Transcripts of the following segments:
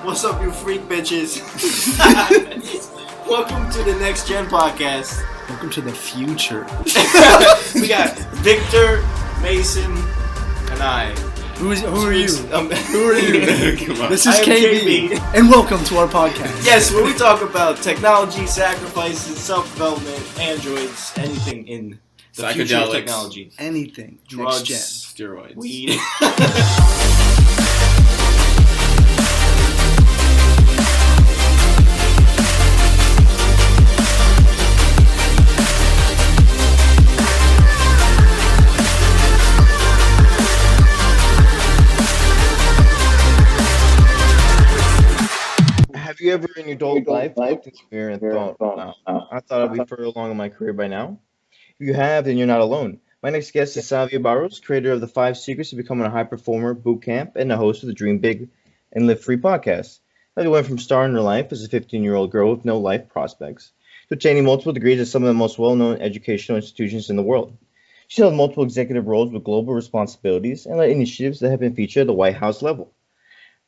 What's up, you freak bitches? Welcome to the Next Gen podcast. Welcome to the future. We got Victor, Mason, and I. Who are you? Who are you? Come on. This is KB. And welcome to our podcast. Yes, where we talk about technology, sacrifices, self-development, androids, anything in the future of technology. Anything. Drugs, Next gen. Steroids. Weed. Have you ever in your adult life looked in the mirror and thought, wow, I thought I'd be further along in my career by now? If you have, then you're not alone. My next guest is Savi Barrowes, creator of the 5 Secrets to Becoming a High Performer Bootcamp and the host of the Dream Big and Live Free podcast. Savi went from starting her life as a 15-year-old girl with no life prospects to obtaining multiple degrees at some of the most well-known educational institutions in the world. She held multiple executive roles with global responsibilities and led initiatives that have been featured at the White House level.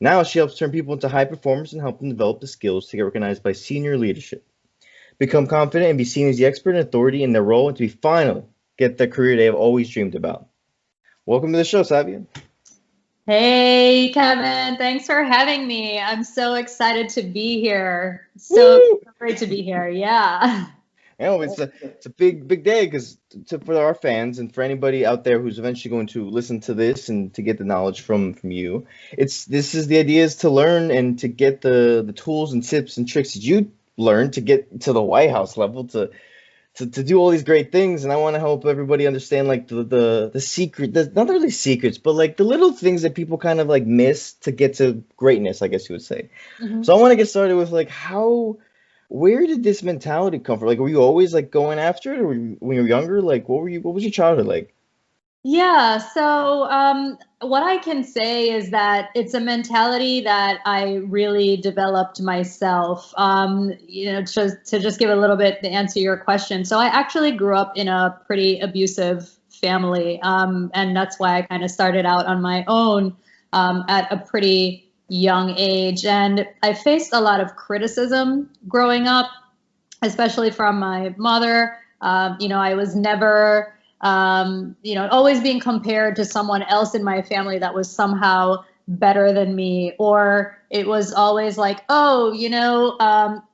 Now she helps turn people into high performers and help them develop the skills to get recognized by senior leadership, become confident and be seen as the expert and authority in their role, and to be finally get the career they have always dreamed about. Welcome to the show, Savi. Hey, Kevin. Thanks for having me. I'm so excited to be here. So great to be here. Yeah. You know, it's a big day because for our fans and for anybody out there who's eventually going to listen to this and to get the knowledge from you, the idea is to learn and to get the tools and tips and tricks that you learned to get to the White House level to do all these great things. And I want to help everybody understand like the secret, not really secrets, but like the little things that people kind of like miss to get to greatness, I guess you would say. Mm-hmm. So I want to get started with like where did this mentality come from? Like, were you always like going after it, or when you were younger? Like, what was your childhood like? Yeah. So, what I can say is that it's a mentality that I really developed myself. To just give a little bit to answer your question. So I actually grew up in a pretty abusive family, and that's why I kind of started out on my own at a pretty young age. And I faced a lot of criticism growing up, especially from my mother. I was never, always being compared to someone else in my family that was somehow better than me. Or it was always like, oh,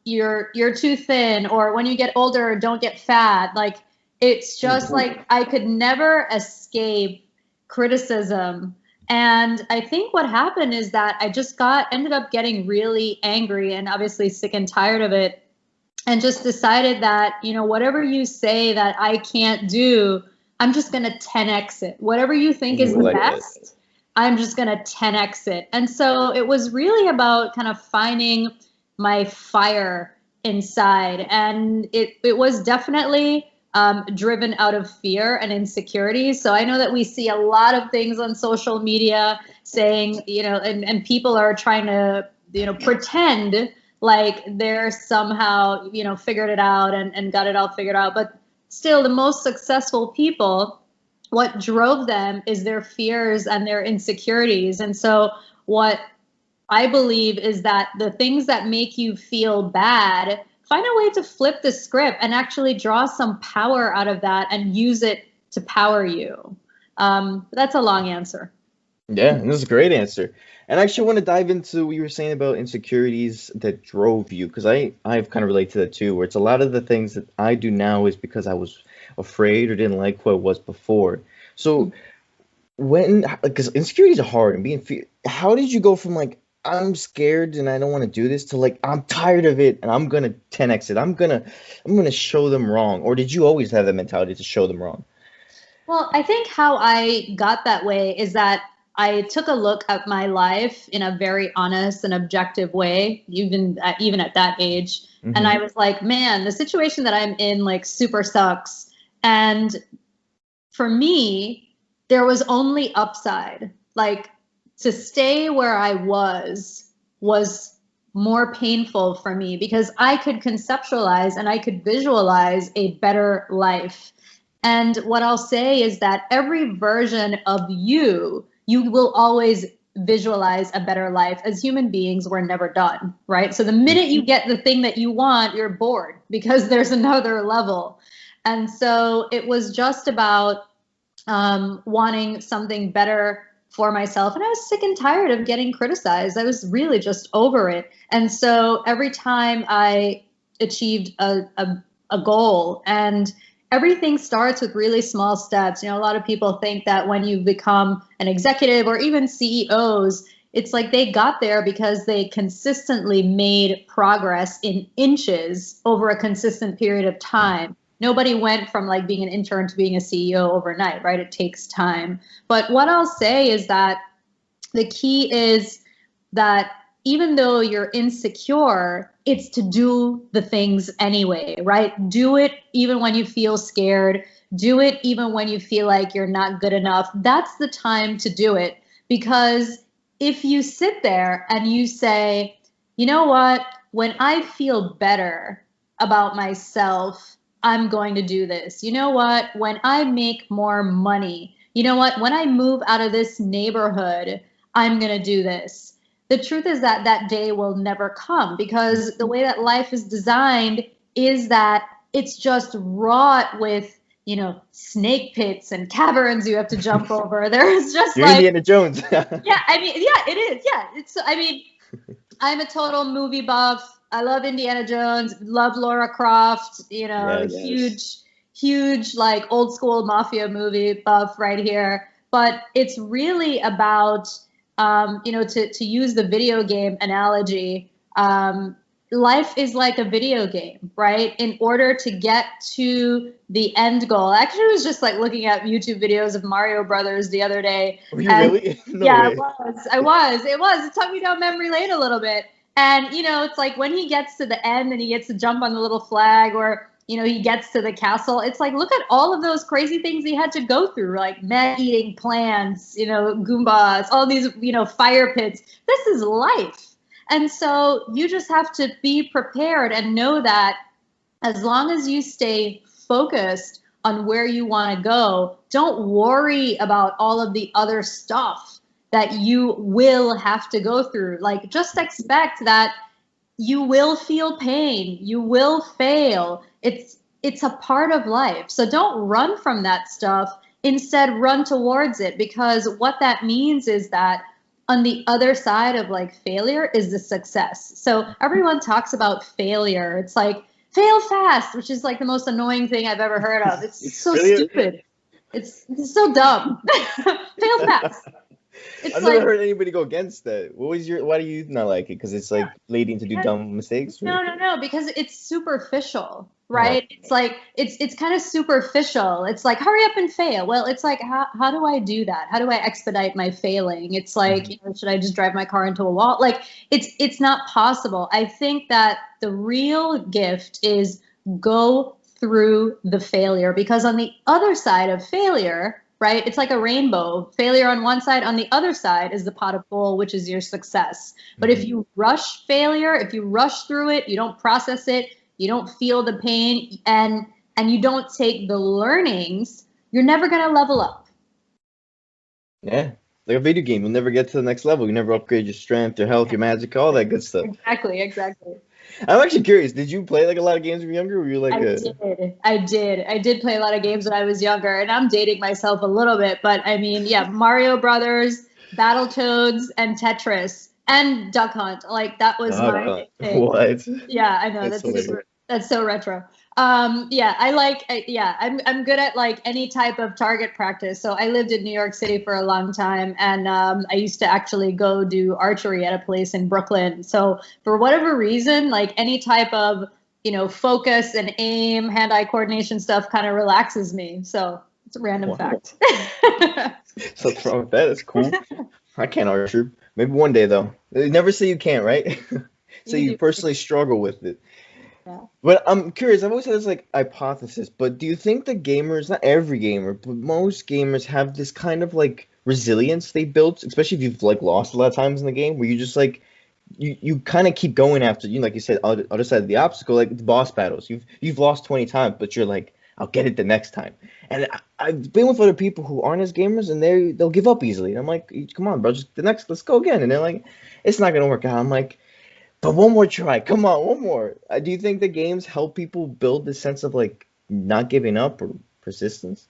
you're too thin, or when you get older, don't get fat. Like, it's just like I could never escape criticism. And I think what happened is that I just ended up getting really angry and obviously sick and tired of it, and just decided that, whatever you say that I can't do, I'm just going to 10x it. Whatever you think is the best, I'm just going to 10x it. And so it was really about kind of finding my fire inside. And it was definitely driven out of fear and insecurity. So I know that we see a lot of things on social media saying, and people are trying to, pretend like they're somehow, figured it out and got it all figured out. But still, the most successful people, what drove them is their fears and their insecurities. And so what I believe is that the things that make you feel bad, find a way to flip the script and actually draw some power out of that and use it to power you. That's a long answer. Yeah, this is a great answer. And I actually want to dive into what you were saying about insecurities that drove you, because I've kind of related to that too, where it's a lot of the things that I do now is because I was afraid or didn't like what it was before. So because insecurities are hard and how did you go from like, I'm scared and I don't want to do this to like, I'm tired of it and I'm going to 10x it. I'm going to show them wrong. Or did you always have that mentality to show them wrong? Well, I think how I got that way is that I took a look at my life in a very honest and objective way, even at that age. Mm-hmm. And I was like, man, the situation that I'm in like super sucks. And for me, there was only upside. Like, to stay where I was more painful for me because I could conceptualize and I could visualize a better life. And what I'll say is that every version of you will always visualize a better life. As human beings, we're never done, right? So the minute you get the thing that you want, you're bored because there's another level. And so it was just about wanting something better for myself. And I was sick and tired of getting criticized. I was really just over it. And so every time I achieved a goal, and everything starts with really small steps. You know, a lot of people think that when you become an executive or even CEOs, it's like they got there because they consistently made progress in inches over a consistent period of time. Nobody went from like being an intern to being a CEO overnight, right? It takes time. But what I'll say is that the key is that even though you're insecure, it's to do the things anyway, right? Do it even when you feel scared. Do it even when you feel like you're not good enough. That's the time to do it. Because if you sit there and you say, you know what, when I feel better about myself, I'm going to do this. You know what, when I make more money, you know what, when I move out of this neighborhood, I'm going to do this. The truth is that that day will never come, because the way that life is designed is that it's just wrought with, you know, snake pits and caverns you have to jump over. There is just You're like Indiana Jones. yeah, I mean, yeah, it is. Yeah, it's. I mean, I'm a total movie buff. I love Indiana Jones. Love Laura Croft. You know, Yes. huge like old school mafia movie buff right here. But it's really about, you know, to use the video game analogy. Life is like a video game, right? In order to get to the end goal. Actually, I was just like looking at YouTube videos of Mario Brothers the other day. Were you And really? No yeah, way. I was. It took me down memory lane a little bit. And, you know, it's like when he gets to the end and he gets to jump on the little flag, or, you know, he gets to the castle. It's like, look at all of those crazy things he had to go through, like man-eating plants, you know, Goombas, all these, you know, fire pits. This is life. And so you just have to be prepared and know that as long as you stay focused on where you want to go, don't worry about all of the other stuff that you will have to go through. Like, just expect that you will feel pain, you will fail. It's a part of life. So don't run from that stuff. Instead, run towards it, because what that means is that on the other side of like failure is the success. So everyone talks about failure. It's like fail fast, which is like the most annoying thing I've ever heard of. It's so Really? stupid. It's so dumb. Fail fast. It's I've like, never heard anybody go against that. Why do you not like it? Because it's like leading to do dumb mistakes? Or? no, because it's superficial, right? It's like it's kind of superficial. It's like, hurry up and fail. Well, it's like, how do I do that? How do I expedite my failing? It's like, you know, should I just drive my car into a wall? Like, it's not possible. I think that the real gift is go through the failure, because on the other side of failure, right, it's like a rainbow. Failure on one side, on the other side is the pot of gold, which is your success. But if you rush failure, if you rush through it, you don't process it, you don't feel the pain, and you don't take the learnings, you're never going to level up. Yeah, like a video game. You'll never get to the next level. You never upgrade your strength, your health, your magic, all that good stuff. Exactly. I'm actually curious. Did you play like a lot of games when you were younger? Or were you like I did play a lot of games when I was younger, and I'm dating myself a little bit, but I mean, yeah, Mario Brothers, Battletoads, and Tetris, and Duck Hunt. Like, that was my thing. What? Yeah, I know, that's so retro. Yeah, I'm good at like any type of target practice. So I lived in New York City for a long time, and I used to actually go do archery at a place in Brooklyn. So for whatever reason, like any type of, you know, focus and aim, hand-eye coordination stuff kind of relaxes me. So it's a random fact. Something wrong with that. That's cool. I can't archer. Maybe one day though. They never say you can't, right? So you personally struggle with it. Yeah. But I'm curious, I've always had this like hypothesis, but do you think the gamers, not every gamer, but most gamers have this kind of like resilience they built, especially if you've like lost a lot of times in the game, where you just like you kind of keep going after, you know, like you said, other side of the obstacle, like the boss battles. You've lost 20 times, but you're like, I'll get it the next time. And I've been with other people who aren't as gamers, and they'll give up easily. And I'm like, come on, bro, just let's go again. And they're like, it's not gonna work out. I'm like, but one more try, come on, one more. Do you think the games help people build this sense of like not giving up or persistence,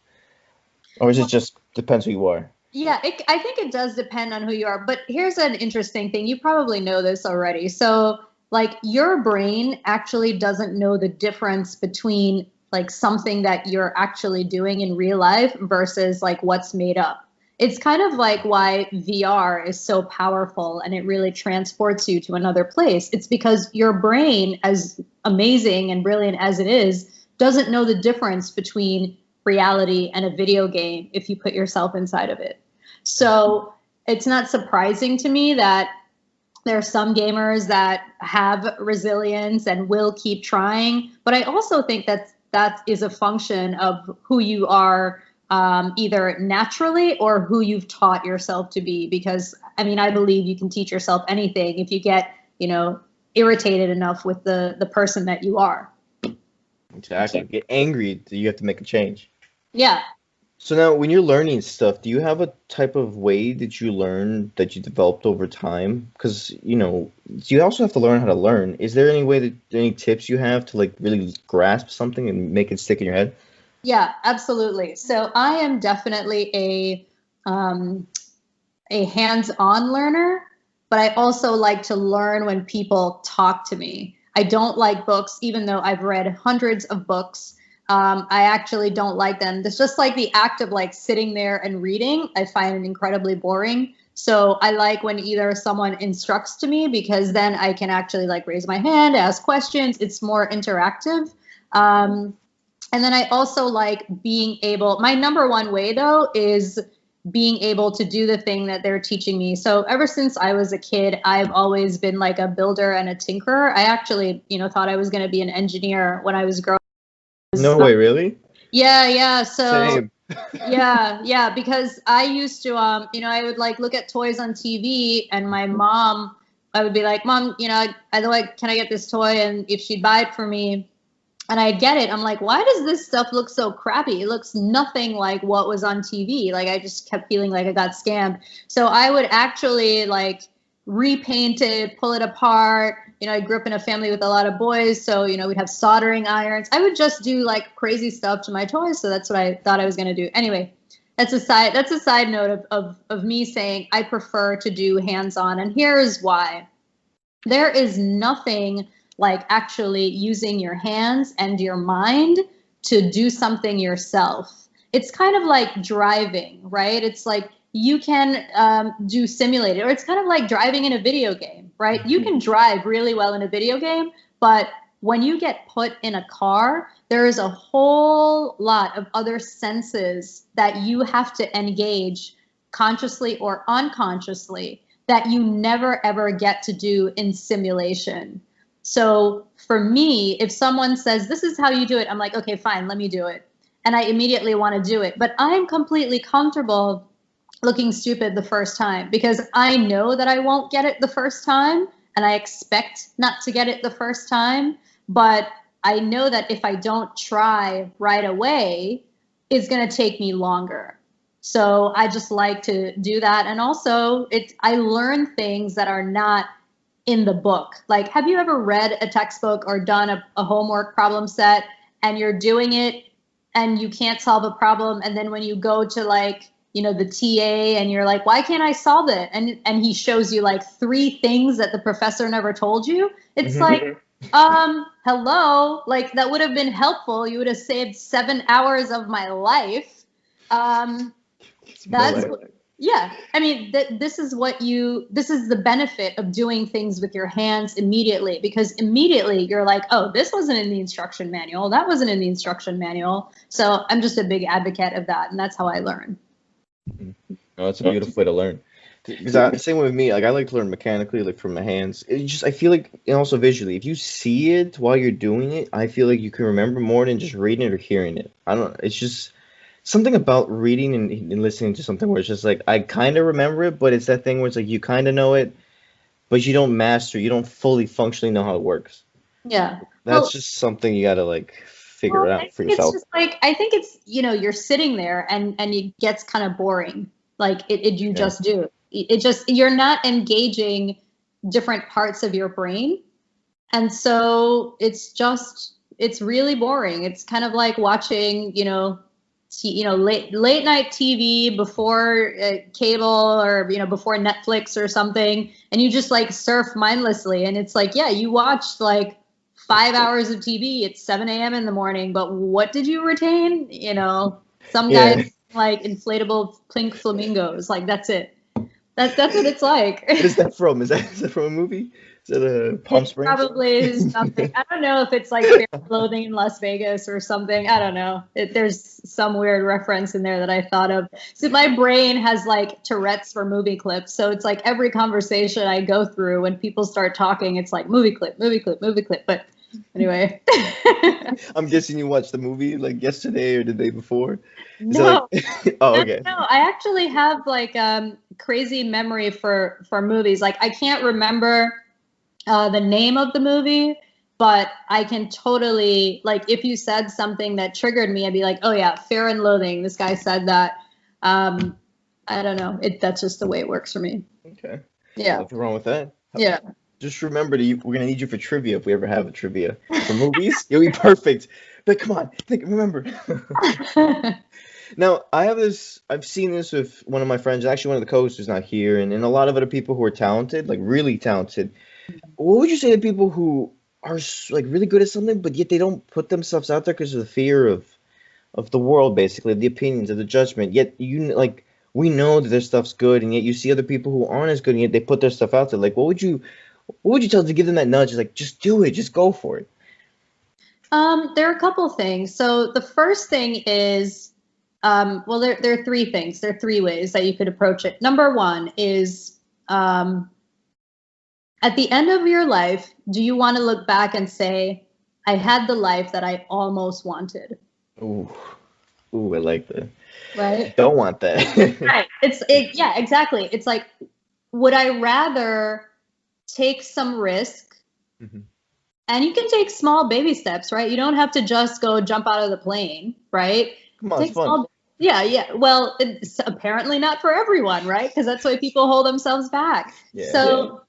or is it just depends who you are? Yeah, I think it does depend on who you are. But here's an interesting thing. You probably know this already. So, like, your brain actually doesn't know the difference between like something that you're actually doing in real life versus like what's made up. It's kind of like why VR is so powerful and it really transports you to another place. It's because your brain, as amazing and brilliant as it is, doesn't know the difference between reality and a video game if you put yourself inside of it. So it's not surprising to me that there are some gamers that have resilience and will keep trying. But I also think that is a function of who you are, either naturally or who you've taught yourself to be. Because, I mean, I believe you can teach yourself anything if you get, irritated enough with the person that you are. Exactly. Get angry, you have to make a change. Yeah. So now, when you're learning stuff, do you have a type of way that you learn that you developed over time? Because, you also have to learn how to learn. Is there any tips you have to like really grasp something and make it stick in your head? Yeah, absolutely. So I am definitely a hands-on learner, but I also like to learn when people talk to me. I don't like books, even though I've read hundreds of books. I actually don't like them. It's just like the act of like sitting there and reading, I find incredibly boring. So I like when either someone instructs to me, because then I can actually like raise my hand, ask questions. It's more interactive. And then I also like being able, my number one way though, is being able to do the thing that they're teaching me. So ever since I was a kid, I've always been like a builder and a tinkerer. I actually, thought I was going to be an engineer when I was growing up. No way, really? Yeah. So Same. yeah, because I used to, I would like look at toys on TV, and my mom, I would be like, Mom, can I get this toy? And if she'd buy it for me, and I get it, I'm like, why does this stuff look so crappy? It looks nothing like what was on TV. Like, I just kept feeling like I got scammed. So I would actually like repaint it, pull it apart. I grew up in a family with a lot of boys, so we'd have soldering irons. I would just do like crazy stuff to my toys. So that's what I thought I was going to do. Anyway, that's a side note of me saying I prefer to do hands-on, and here is why. There is nothing like actually using your hands and your mind to do something yourself. It's kind of like driving, right? It's like you can do simulated, or it's kind of like driving in a video game, right? You can drive really well in a video game, but when you get put in a car, there is a whole lot of other senses that you have to engage consciously or unconsciously that you never ever get to do in simulation. So for me, if someone says, this is how you do it, I'm like, okay, fine, let me do it. And I immediately want to do it. But I'm completely comfortable looking stupid the first time, because I know that I won't get it the first time, and I expect not to get it the first time. But I know that if I don't try right away, it's going to take me longer. So I just like to do that. And also I learn things that are not in the book. Like, have you ever read a textbook or done a homework problem set, and you're doing it and you can't solve a problem, and then when you go to like, the TA, and you're like, why can't I solve it? And he shows you like 3 things that the professor never told you. It's like, hello, like that would have been helpful. You would have saved 7 hours of my life. That's yeah. I mean, this is the benefit of doing things with your hands immediately, because immediately you're like, oh, this wasn't in the instruction manual. That wasn't in the instruction manual. So I'm just a big advocate of that. And that's how I learn. Oh, that's a beautiful way to learn. Because same with me, like I like to learn mechanically, like from my hands. I feel like, and also visually, if you see it while you're doing it, I feel like you can remember more than just reading it or hearing it. It's just something about reading and listening to something where it's just like, I kind of remember it, but it's that thing where it's like you kind of know it, but you don't fully functionally know how it works. Yeah. That's just something you gotta like figure it out for It's yourself. just like, I think it's, you're sitting there and it gets kind of boring. Like you just do. It just, you're not engaging different parts of your brain. And so it's really boring. It's kind of like watching, late night TV before cable or, before Netflix or something. And you just like surf mindlessly. And it's like, yeah, you watched like 5 hours of TV at 7 a.m. in the morning, but what did you retain? Some guys like inflatable pink flamingos. Like, that's it. That's what it's like. What is that from? Is that from a movie? Is that a Palm Springs? Probably is something. I don't know if it's like Fear and Loathing in Las Vegas or something. I don't know. There's some weird reference in there that I thought of. So my brain has like Tourette's for movie clips. So it's like every conversation I go through when people start talking, it's like movie clip, movie clip, movie clip. But anyway. I'm guessing you watched the movie like yesterday or the day before. No. Oh, okay. No, I actually have like crazy memory for movies. Like I can't remember the name of the movie, but I can totally, like, if you said something that triggered me, I'd be like, oh yeah, Fear and Loathing. This guy said that. I don't know. That's just the way it works for me. Okay. Yeah. Nothing wrong with that. Yeah. Just remember we're gonna need you for trivia if we ever have a trivia for movies. You'll be perfect. But come on, remember. Now, I've seen this with one of my friends, actually one of the co-hosts who's not here, and a lot of other people who are talented, like really talented. What would you say to people who are like really good at something, but yet they don't put themselves out there because of the fear of the world, basically, of the opinions, of the judgment, yet we know that their stuff's good, and yet you see other people who aren't as good, and yet they put their stuff out there. Like, what would you tell them to give them that nudge? It's like, just do it, just go for it. There are a couple things. So the first thing is, well, there are three things. There are three ways that you could approach it. Number one is, at the end of your life, do you want to look back and say, I had the life that I almost wanted? Ooh, I like that. Right? Don't want that. Right. Yeah, exactly. It's like, would I rather take some risk? Mm-hmm. And you can take small baby steps, right? You don't have to just go jump out of the plane, right? Come on, it's fun. Yeah. Well, it's apparently not for everyone, right? Because that's why people hold themselves back. Yeah. So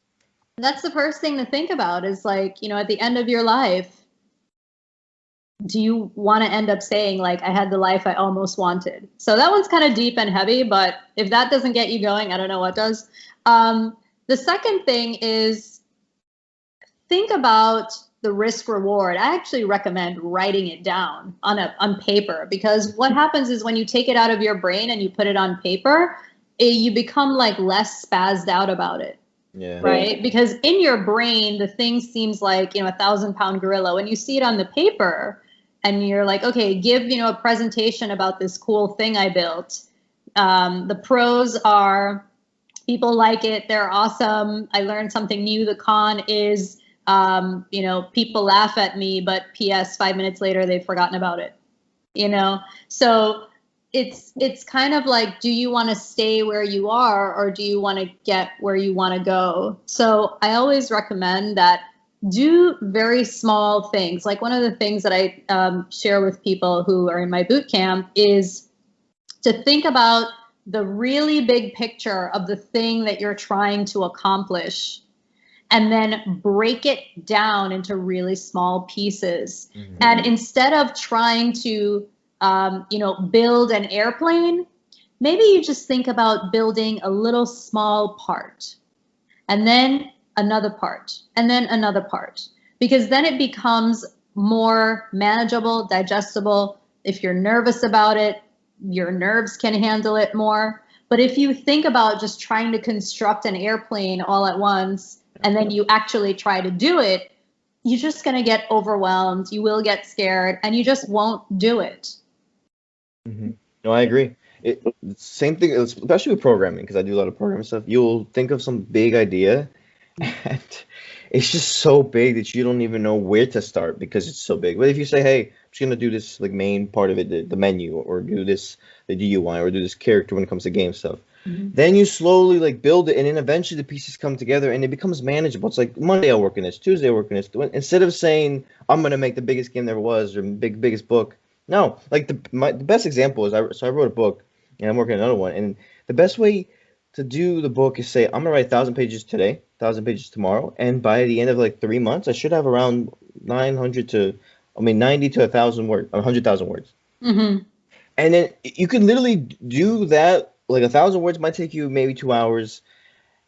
that's the first thing to think about is like, at the end of your life, do you want to end up saying like, I had the life I almost wanted? So that one's kind of deep and heavy, but if that doesn't get you going, I don't know what does. The second thing is think about the risk reward. I actually recommend writing it down on paper, because what happens is when you take it out of your brain and you put it on paper, you become like less spazzed out about it. Yeah. Right? Because in your brain, the thing seems like, 1,000-pound gorilla. When you see it on the paper and you're like, okay, give, a presentation about this cool thing I built. The pros are people like it. They're awesome. I learned something new. The con is, people laugh at me, but PS 5 minutes later, they've forgotten about it, So it's kind of like, do you want to stay where you are or do you want to get where you want to go? So I always recommend that do very small things. Like one of the things that I share with people who are in my boot camp is to think about the really big picture of the thing that you're trying to accomplish and then break it down into really small pieces. Mm-hmm. And instead of trying to build an airplane, maybe you just think about building a little small part and then another part and then another part, because then it becomes more manageable, digestible. If you're nervous about it, your nerves can handle it more. But if you think about just trying to construct an airplane all at once and then you actually try to do it, you're just going to get overwhelmed. You will get scared and you just won't do it. Mm-hmm. No, I agree. Same thing, especially with programming, because I do a lot of programming stuff. You'll think of some big idea, and it's just so big that you don't even know where to start because it's so big. But if you say, "Hey, I'm just gonna do this like main part of it, the menu, or do this the GUI, or do this character when it comes to game stuff," Then you slowly like build it, and then eventually the pieces come together, and it becomes manageable. It's like Monday I'll work on this, Tuesday I'll work on this. Instead of saying I'm gonna make the biggest game there was or biggest book, no. Like the best example is I wrote a book, and I'm working on another one, and the best way to do the book is say I'm gonna write 1,000 pages today, 1,000 pages tomorrow, and by the end of like 3 months I should have around 90 to 1,000 words, 100,000 words. Mm-hmm. And then you can literally do that. Like 1,000 words might take you maybe 2 hours,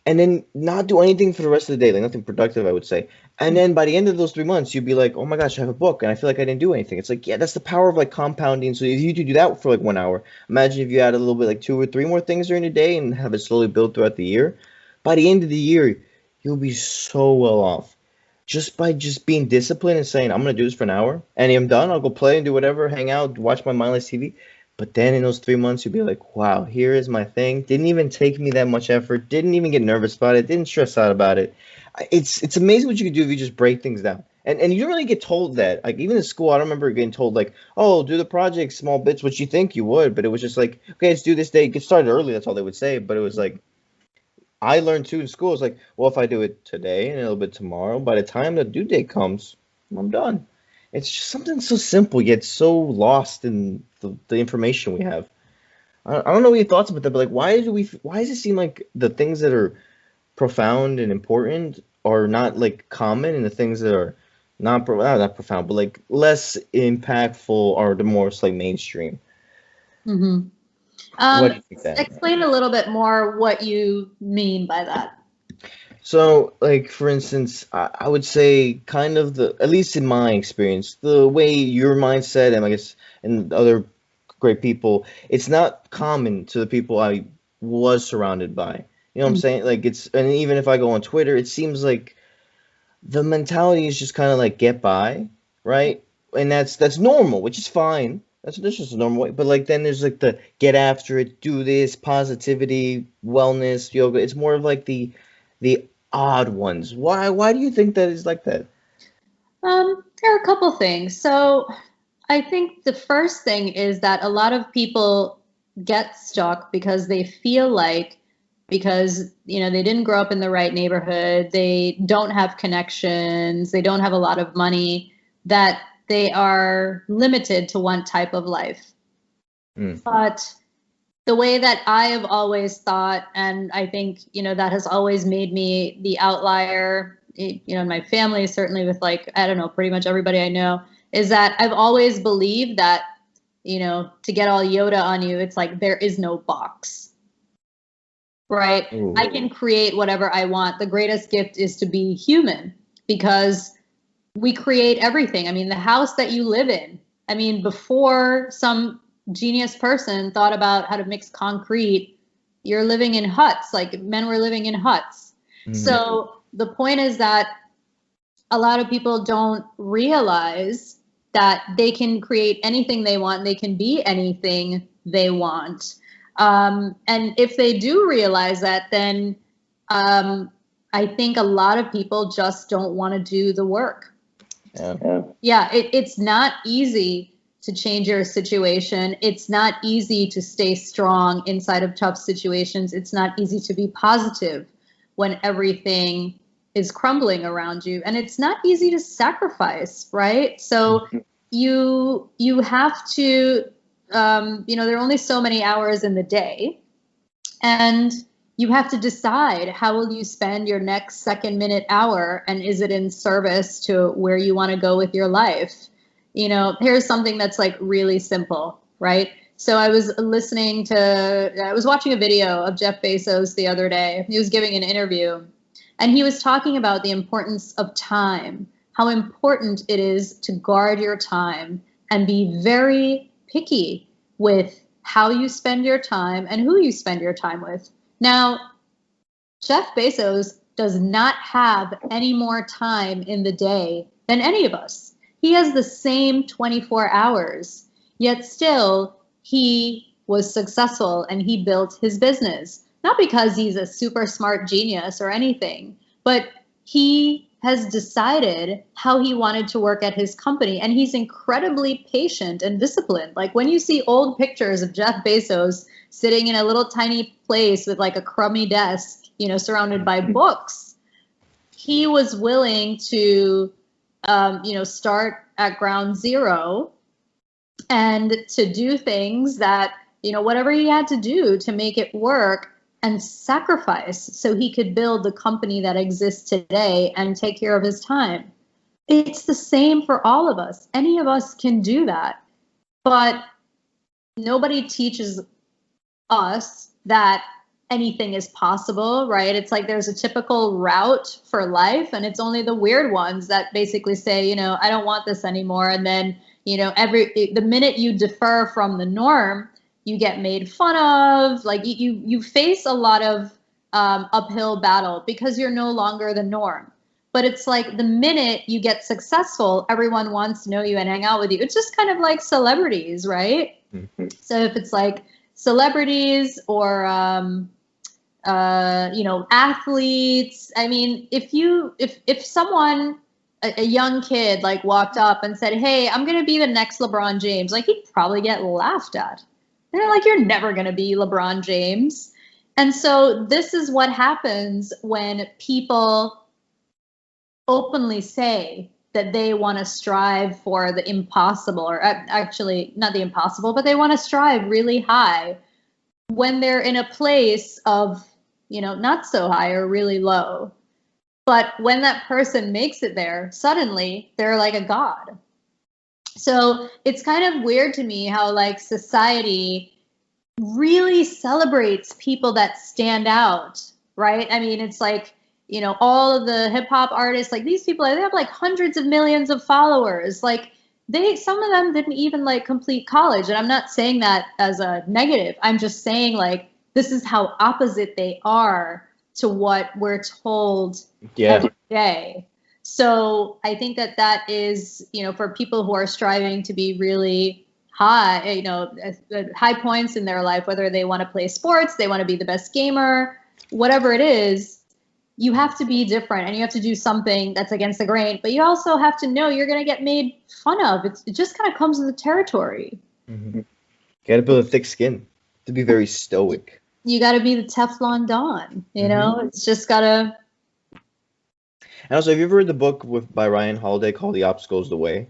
and then not do anything for the rest of the day, like nothing productive, I would say. And then by the end of those 3 months, you'd be like, oh my gosh, I have a book, and I feel like I didn't do anything. It's like, yeah, that's the power of like compounding. So if you do that for like 1 hour, imagine if you add a little bit, like 2 or 3 more things during the day, and have it slowly build throughout the year. By the end of the year, you'll be so well off. Just by just being disciplined and saying, I'm gonna do this for an hour, and I'm done. I'll go play and do whatever, hang out, watch my mindless TV. But then in those 3 months, you'll be like, wow, here is my thing. Didn't even take me that much effort. Didn't even get nervous about it. Didn't stress out about it. It's amazing what you can do if you just break things down. And you don't really get told that. Like even in school, I don't remember getting told like, oh, do the project small bits, which you think you would, but it was just like, okay, let's do this day. Get started early. That's all they would say. But it was like, I learned too in school. It's like, well, if I do it today and a little bit tomorrow, by the time the due date comes, I'm done. It's just something so simple yet so lost in the information we have. I don't know what your thoughts about that, but like, why does it seem like the things that are profound and important are not like common, and the things that are not profound, but like less impactful are the most like mainstream? Mm-hmm. What do you think that? Explain a little bit more what you mean by that. So, like for instance, I would say kind of at least in my experience, the way your mindset and I guess and other great people, it's not common to the people I was surrounded by. You know what I'm saying? Like and even if I go on Twitter, it seems like the mentality is just kind of like get by, right? And that's normal, which is fine. That's just a normal way. But like then there's like the get after it, do this, positivity, wellness, yoga. It's more of like the odd ones. Why do you think that is like that? There are a couple things. So I think the first thing is that a lot of people get stuck because they feel like because they didn't grow up in the right neighborhood, they don't have connections, they don't have a lot of money, that they are limited to one type of life. But the way that I have always thought, and I think, that has always made me the outlier, in my family, certainly with like, I don't know, pretty much everybody I know, is that I've always believed that, to get all Yoda on you, it's like, there is no box, right? Ooh. I can create whatever I want. The greatest gift is to be human because we create everything. I mean, the house that you live in, before some genius person thought about how to mix concrete, you're living in huts, like men were living in huts. So the point is that a lot of people don't realize that they can create anything they want, they can be anything they want. And if they do realize that, then I think a lot of people just don't want to do the work. Yeah, it's not easy to change your situation. It's not easy to stay strong inside of tough situations. It's not easy to be positive when everything is crumbling around you. And it's not easy to sacrifice, right? So you have to, there are only so many hours in the day. And you have to decide how will you spend your next second, minute, hour, and is it in service to where you want to go with your life? Here's something that's like really simple, right? So I was watching a video of Jeff Bezos the other day. He was giving an interview, and he was talking about the importance of time, how important it is to guard your time and be very picky with how you spend your time and who you spend your time with. Now, Jeff Bezos does not have any more time in the day than any of us. He has the same 24 hours, yet still he was successful and he built his business. Not because he's a super smart genius or anything, but he has decided how he wanted to work at his company. And he's incredibly patient and disciplined. Like when you see old pictures of Jeff Bezos sitting in a little tiny place with like a crummy desk, you know, surrounded by books, he was willing to, you know, start at ground zero and to do things that, you know, whatever he had to do to make it work and sacrifice so he could build the company that exists today and take care of his time. It's the same for all of us. Any of us can do that. But nobody teaches us that anything is possible, right? It's like there's a typical route for life, and it's only the weird ones that basically say, you know, I don't want this anymore. And then, you know, the minute you defer from the norm, you get made fun of. Like you face a lot of uphill battle because you're no longer the norm. But it's like the minute you get successful, everyone wants to know you and hang out with you. It's just kind of like celebrities, right? Mm-hmm. So if it's like celebrities or you know, athletes. I mean, if someone, a young kid, like walked up and said, "Hey, I'm gonna be the next LeBron James," like he'd probably get laughed at. They're like, "You're never gonna be LeBron James." And so this is what happens when people openly say that they want to strive for the impossible, or actually not the impossible, but they want to strive really high when they're in a place of, you know, not so high or really low. But when that person makes it there, suddenly they're like a god. So it's kind of weird to me how like society really celebrates people that stand out, right? I mean, it's like, you know, all of the hip hop artists, like these people, they have like hundreds of millions of followers. Like some of them didn't even like complete college. And I'm not saying that as a negative. I'm just saying like, this is how opposite they are to what we're told every day. So I think that is, you know, for people who are striving to be really high, you know, at high points in their life, whether they want to play sports, they want to be the best gamer, whatever it is, you have to be different and you have to do something that's against the grain, but you also have to know you're going to get made fun of. It just kind of comes with the territory. Mm-hmm. You got to build a thick skin to be very stoic. You got to be the Teflon Don, you know, it's just got to. And also, have you ever read the book by Ryan Holiday called The Obstacle is the Way?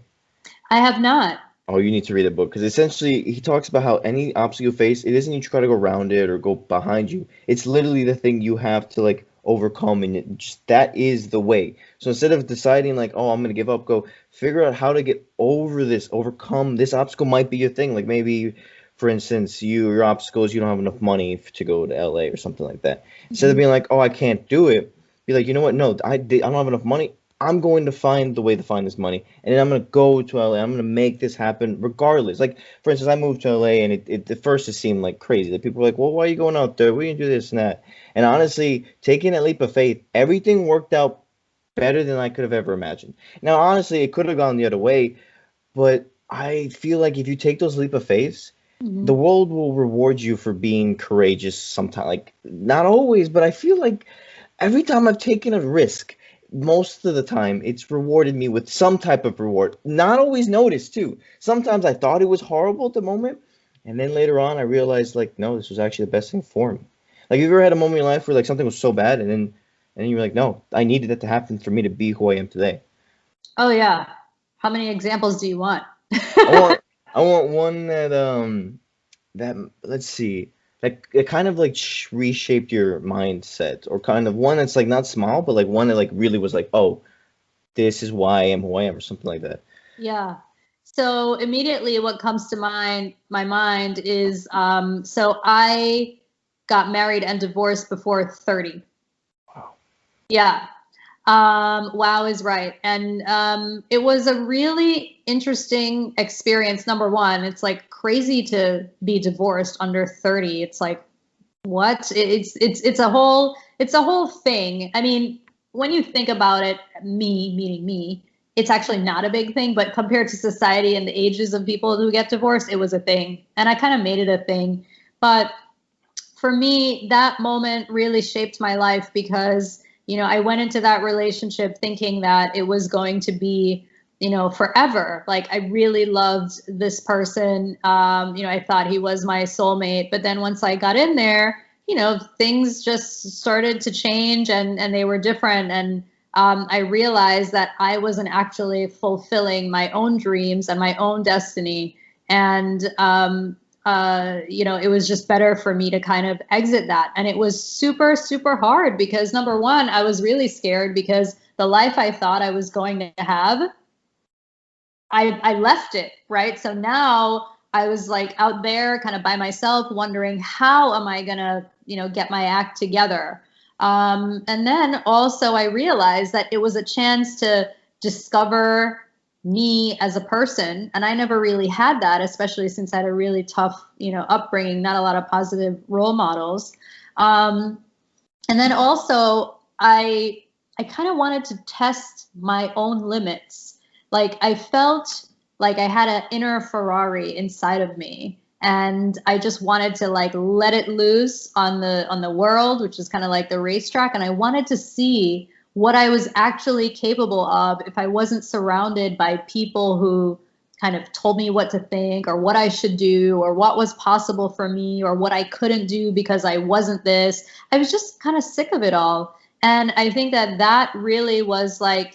I have not. Oh, you need to read the book because essentially he talks about how any obstacle you face, it isn't you try to go around it or go behind you. It's literally the thing you have to like overcome, and that is the way. So instead of deciding like, oh, I'm gonna give up, go figure out how to get over this, overcome this obstacle. Might be your thing. Like maybe, for instance, your obstacle is you don't have enough money to go to LA or something like that. Instead of being like, oh, I can't do it, be like, you know what? No, I don't have enough money. I'm going to find the way to find this money, and then I'm going to go to LA. I'm going to make this happen regardless. Like, for instance, I moved to LA, and it at first it seemed like crazy. That people were like, well, why are you going out there? We can do this and that. And honestly, taking that leap of faith, everything worked out better than I could have ever imagined. Now, honestly, it could have gone the other way, but I feel like if you take those leap of faiths, the world will reward you for being courageous sometimes. Like, not always, but I feel like every time I've taken a risk, most of the time it's rewarded me with some type of reward. Not always noticed too. Sometimes I thought it was horrible at the moment, and then later on I realized like, no, this was actually the best thing for me. Like, have you ever had a moment in your life where like something was so bad and then you were like, no, I needed that to happen for me to be who I am today? Oh yeah. How many examples do you want? I want one that let's see, that it kind of like reshaped your mindset, or kind of one that's like not small, but like one that like really was like, oh, this is why I am who I am, or something like that. Yeah. So immediately what comes to my mind is, so I got married and divorced before 30. Wow. Yeah. Wow is right. And it was a really interesting experience. Number one, it's like crazy to be divorced under 30. It's like, what? It's a whole thing. I mean, when you think about it, meaning me, it's actually not a big thing, but compared to society and the ages of people who get divorced, it was a thing. And I kind of made it a thing. But for me, that moment really shaped my life because I went into that relationship thinking that it was going to be, forever. Like, I really loved this person. I thought he was my soulmate. But then once I got in there, things just started to change, and they were different. And I realized that I wasn't actually fulfilling my own dreams and my own destiny. And, it was just better for me to kind of exit that. And it was super, super hard because, number one, I was really scared because the life I thought I was going to have, I left it, right? So now I was like out there kind of by myself wondering, how am I going to, get my act together? And then also I realized that it was a chance to discover me as a person. And I never really had that, especially since I had a really tough, upbringing, not a lot of positive role models. And then also I kind of wanted to test my own limits. Like, I felt like I had an inner Ferrari inside of me, and I just wanted to like let it loose on the world, which is kind of like the racetrack. And I wanted to see what I was actually capable of if I wasn't surrounded by people who kind of told me what to think or what I should do or what was possible for me or what I couldn't do because I wasn't this. I was just kind of sick of it all. And I think that really was like,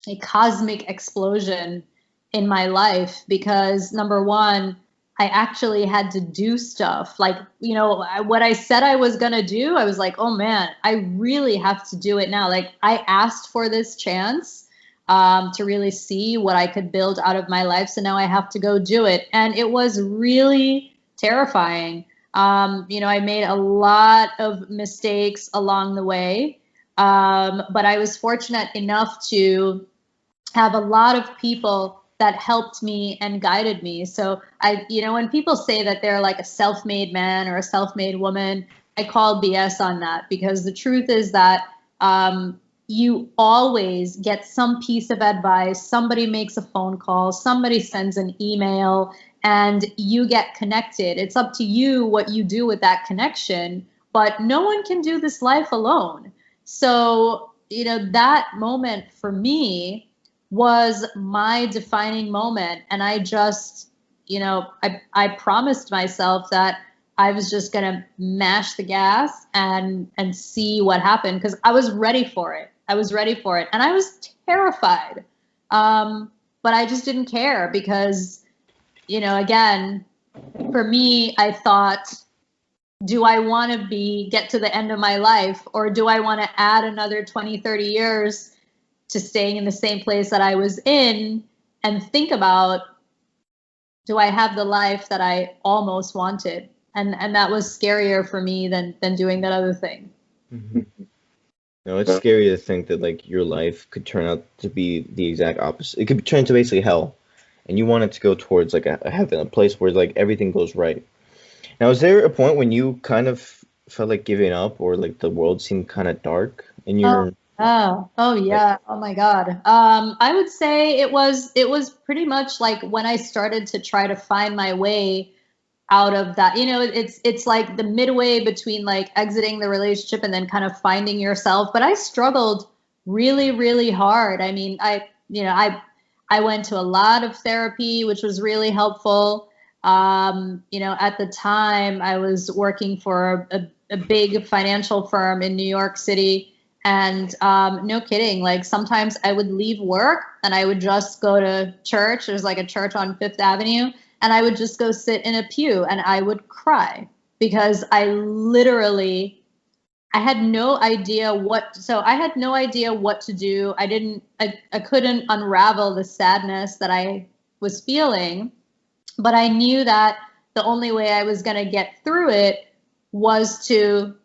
a cosmic explosion in my life, because number one, I actually had to do stuff like, what I said I was going to do. I was like, oh man, I really have to do it now. Like, I asked for this chance to really see what I could build out of my life. So now I have to go do it. And it was really terrifying. I made a lot of mistakes along the way. But I was fortunate enough to have a lot of people that helped me and guided me. So when people say that they're like a self-made man or a self-made woman, I call BS on that, because the truth is that you always get some piece of advice. Somebody makes a phone call, somebody sends an email, and you get connected. It's up to you what you do with that connection, but no one can do this life alone. So, that moment for me was my defining moment. And I just, I promised myself that I was just going to mash the gas and see what happened, because I was ready for it. I was ready for it. And I was terrified. But I just didn't care because, again, for me, I thought, do I want to get to the end of my life, or do I want to add another 20, 30 years to staying in the same place that I was in, and think about, do I have the life that I almost wanted? And that was scarier for me than doing that other thing. Mm-hmm. No, it's scary to think that like your life could turn out to be the exact opposite. It could turn into basically hell, and you want it to go towards like a heaven, a place where like everything goes right. Now, is there a point when you kind of felt like giving up, or like the world seemed kind of dark in your? Oh yeah. Oh my God. I would say it was pretty much like when I started to try to find my way out of that. It's like the midway between like exiting the relationship and then kind of finding yourself. But I struggled really, really hard. I mean, I went to a lot of therapy, which was really helpful. At the time I was working for a big financial firm in New York City. And no kidding, like sometimes I would leave work and I would just go to church. There's like a church on Fifth Avenue, and I would just go sit in a pew and I would cry because I had no idea what to do. I couldn't unravel the sadness that I was feeling, but I knew that the only way I was going to get through it was to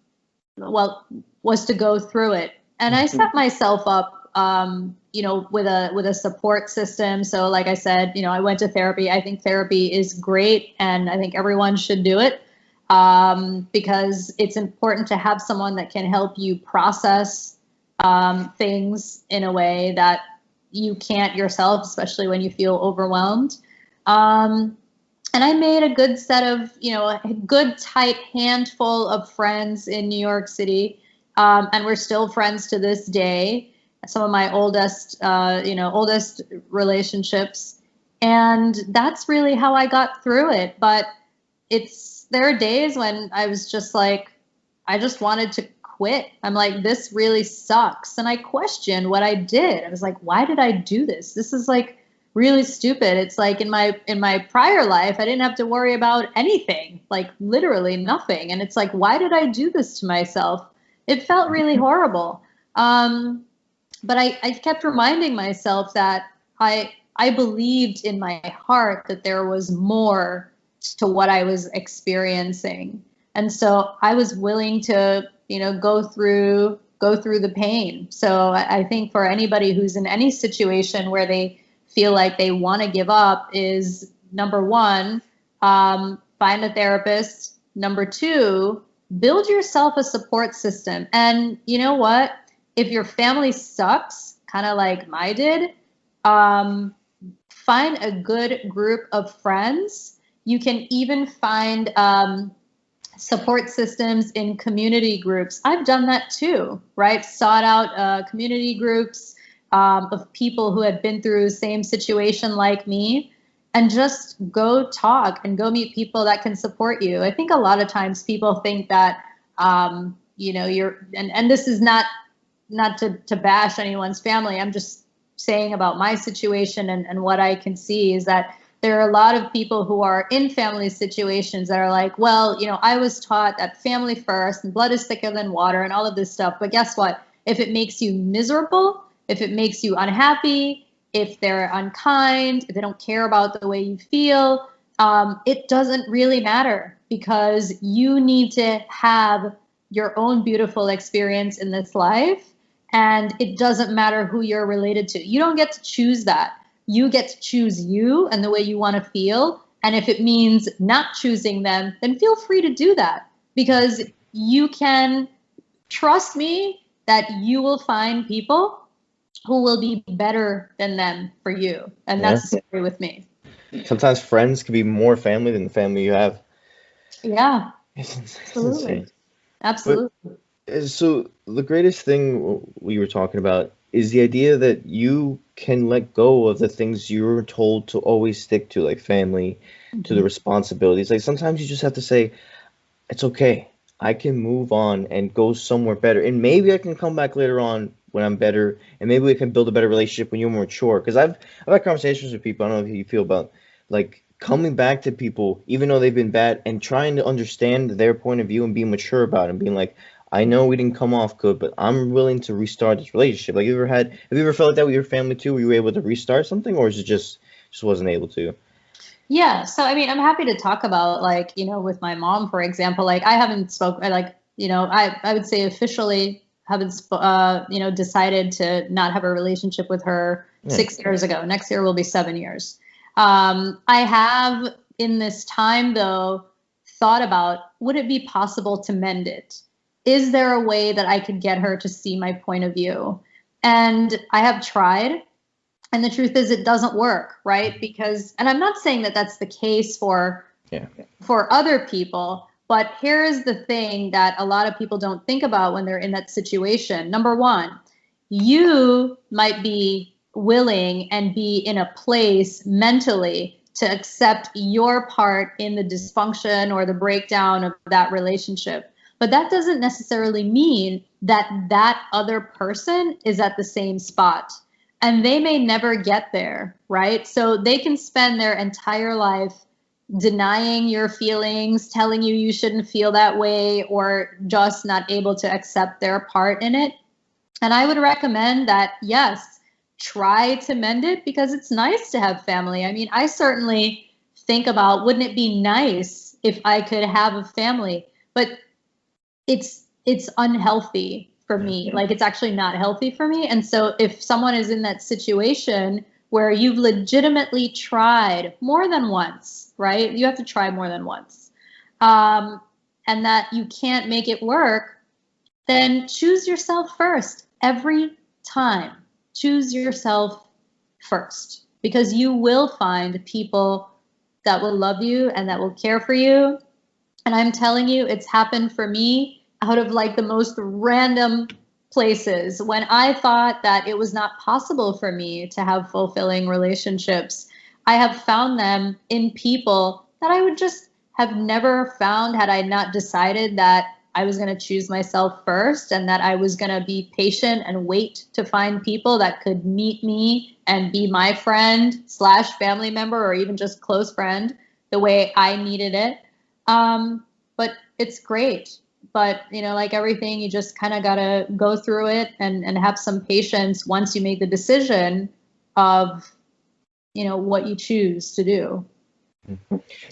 go through it. And I set myself up, with a support system. So like I said, I went to therapy. I think therapy is great, and I think everyone should do it, because it's important to have someone that can help you process things in a way that you can't yourself, especially when you feel overwhelmed. And I made a good set of, a good tight handful of friends in New York City. And we're still friends to this day. Some of my oldest relationships. And that's really how I got through it. But there are days when I was just like, I just wanted to quit. I'm like, this really sucks. And I questioned what I did. I was like, why did I do this? This is like really stupid. It's like in my prior life, I didn't have to worry about anything, like literally nothing. And it's like, why did I do this to myself? It felt really horrible. But I kept reminding myself that I believed in my heart that there was more to what I was experiencing. And so I was willing to, go through the pain. So I think for anybody who's in any situation where they feel like they want to give up is, number one, find a therapist. Number two, build yourself a support system. And you know what? If your family sucks, kind of like mine did, find a good group of friends. You can even find support systems in community groups. I've done that too, right? Sought out community groups of people who had been through the same situation like me, and just go talk and go meet people that can support you. I think a lot of times people think that, you're, and this is not to bash anyone's family. I'm just saying about my situation and what I can see is that there are a lot of people who are in family situations that are like, well, I was taught that family first and blood is thicker than water and all of this stuff. But guess what? If it makes you miserable, if it makes you unhappy, if they're unkind, if they don't care about the way you feel, it doesn't really matter, because you need to have your own beautiful experience in this life. And it doesn't matter who you're related to. You don't get to choose that. You get to choose you and the way you want to feel. And if it means not choosing them, then feel free to do that, because you can trust me that you will find people who will be better than them for you. And that's the story with me. Sometimes friends can be more family than the family you have. Yeah, It's absolutely. insane. Absolutely. So the greatest thing we were talking about is the idea that you can let go of the things you were told to always stick to, like family, to the responsibilities. Like sometimes you just have to say, it's okay. I can move on and go somewhere better. And maybe I can come back later on when I'm better, and maybe we can build a better relationship when you're more mature. Because I've had conversations with people, I don't know how you feel about, like, coming back to people, even though they've been bad, and trying to understand their point of view and being mature about it, and being like, I know we didn't come off good, but I'm willing to restart this relationship. Like, have you ever felt like that with your family too? Were you able to restart something, or is it just wasn't able to? Yeah. So, I mean, I'm happy to talk about, like, with my mom, for example, like I haven't spoken, like, I would say officially haven't, decided to not have a relationship with her 6 years ago. Next year will be 7 years. I have in this time, though, thought about, would it be possible to mend it? Is there a way that I could get her to see my point of view? And I have tried. And the truth is, it doesn't work, right? Because, and I'm not saying that that's the case for other people, but here is the thing that a lot of people don't think about when they're in that situation. Number one, you might be willing and be in a place mentally to accept your part in the dysfunction or the breakdown of that relationship. But that doesn't necessarily mean that that other person is at the same spot. And they may never get there, right? So they can spend their entire life denying your feelings, telling you shouldn't feel that way, or just not able to accept their part in it. And I would recommend that, yes, try to mend it, because it's nice to have family. I mean, I certainly think about, wouldn't it be nice if I could have a family? But it's unhealthy for me. Like, it's actually not healthy for me. And so if someone is in that situation where you've legitimately tried more than once, right? You have to try more than once. And that you can't make it work, then choose yourself first. Every time, choose yourself first, because you will find people that will love you and that will care for you. And I'm telling you, it's happened for me out of like the most random places. When I thought that it was not possible for me to have fulfilling relationships, I have found them in people that I would just have never found had I not decided that I was going to choose myself first, and that I was going to be patient and wait to find people that could meet me and be my friend slash family member, or even just close friend, the way I needed it. But it's great. But, you know, like everything, you just kind of got to go through it and have some patience once you make the decision of, you know, what you choose to do.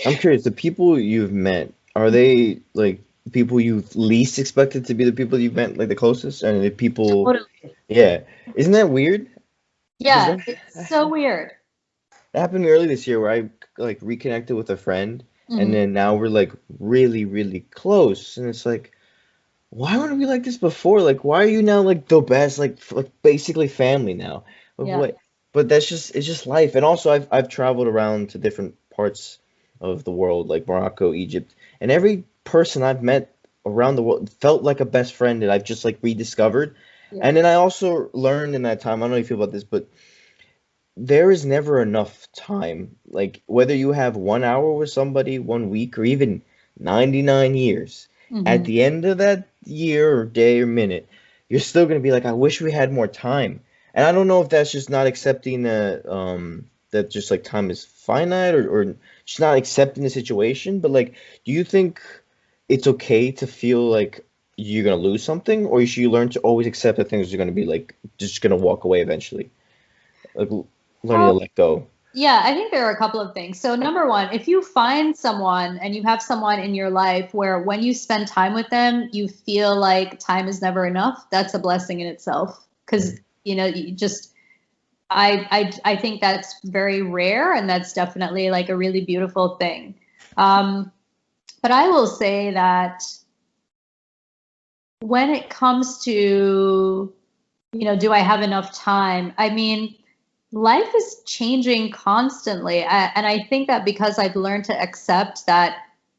I'm curious, the people you've met, are they like people you've least expected to be the people you've met, like the closest, and the people? Totally. Yeah, isn't that weird? Because Yeah, it's so weird. that happened to me early this year where I like reconnected with a friend, and Mhm. then now we're like really, really close, and it's like, why weren't we like this before? Like, why are you now like the best, like like basically family now? Like, Yeah. what? But that's just it's just life. And also, I've traveled around to different parts of the world, like Morocco, Egypt, and every person I've met around the world felt like a best friend that I've just like rediscovered. Yeah. And then I also learned in that time, I don't know how you feel about this, but there is never enough time. Like whether you have 1 hour with somebody, 1 week, or even 99 years, at Hmm. the end of that year or day or minute, you're still gonna be like, I wish we had more time. And I don't know if that's just not accepting that just like time is finite, or just not accepting the situation, but like, do you think it's okay to feel like you're gonna lose something, or should you learn to always accept that things are gonna be like just gonna walk away eventually? Like learning to Well, let go. yeah, I think there are a couple of things. So, number one, if you find someone and you have someone in your life where when you spend time with them, you feel like time is never enough, that's a blessing in itself. Because, you know, you just, I think that's very rare, and that's definitely like a really beautiful thing. Um, but I will say that when it comes to, you know, do I have enough time? I mean, life is changing constantly. And I think that because I've learned to accept that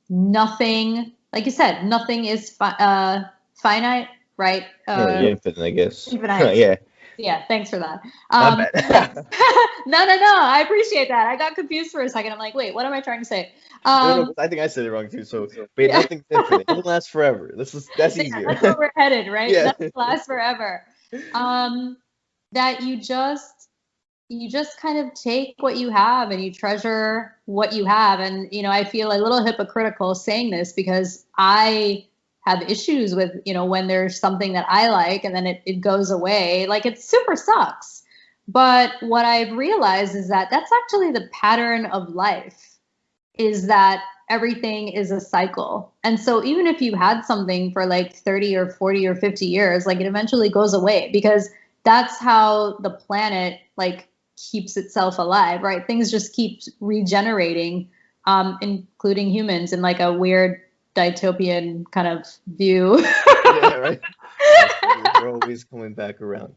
nothing, like you said, nothing is finite, right? Yeah, yeah, infinite, I guess. Infinite. Yeah, Yeah, thanks for that. my Yeah. bad. No. I appreciate that. I got confused for a second. I'm like, wait, what am I trying to say? No, no, Um, I think I said it wrong too. So, but yeah. nothing's infinite. Nothing lasts forever. That's Yeah, easier. that's where we're headed, right? Yeah. Nothing lasts forever. Um, that you just kind of take what you have and you treasure what you have. And, you know, I feel a little hypocritical saying this because I have issues with, you know, when there's something that I like and then it goes away, like it super sucks. But what I've realized is that that's actually the pattern of life, is that everything is a cycle. And so even if you had something for like 30 or 40 or 50 years, like it eventually goes away, because that's how the planet like keeps itself alive, right? Things just keep regenerating, including humans in like a weird dystopian kind of view. Yeah, right. We're always coming back around.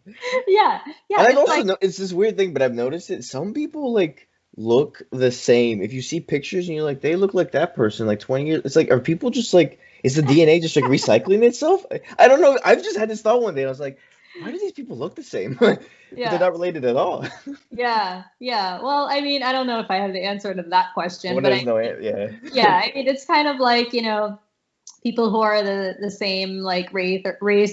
Yeah, yeah, And I've it's also like, no, it's this weird thing, but I've noticed it. Some people like look the same. If you see pictures and you're like, they look like that person like 20 years. It's like, are people just like, is the DNA just like recycling itself? I don't know. I've just had this thought one day. I was like, why do these people look the same? But they're yeah. not related at all. Yeah. Well, I mean, I don't know if I have the answer to that question, Well, but there's no, yeah. yeah, I mean, it's kind of like, you know, people who are the same like race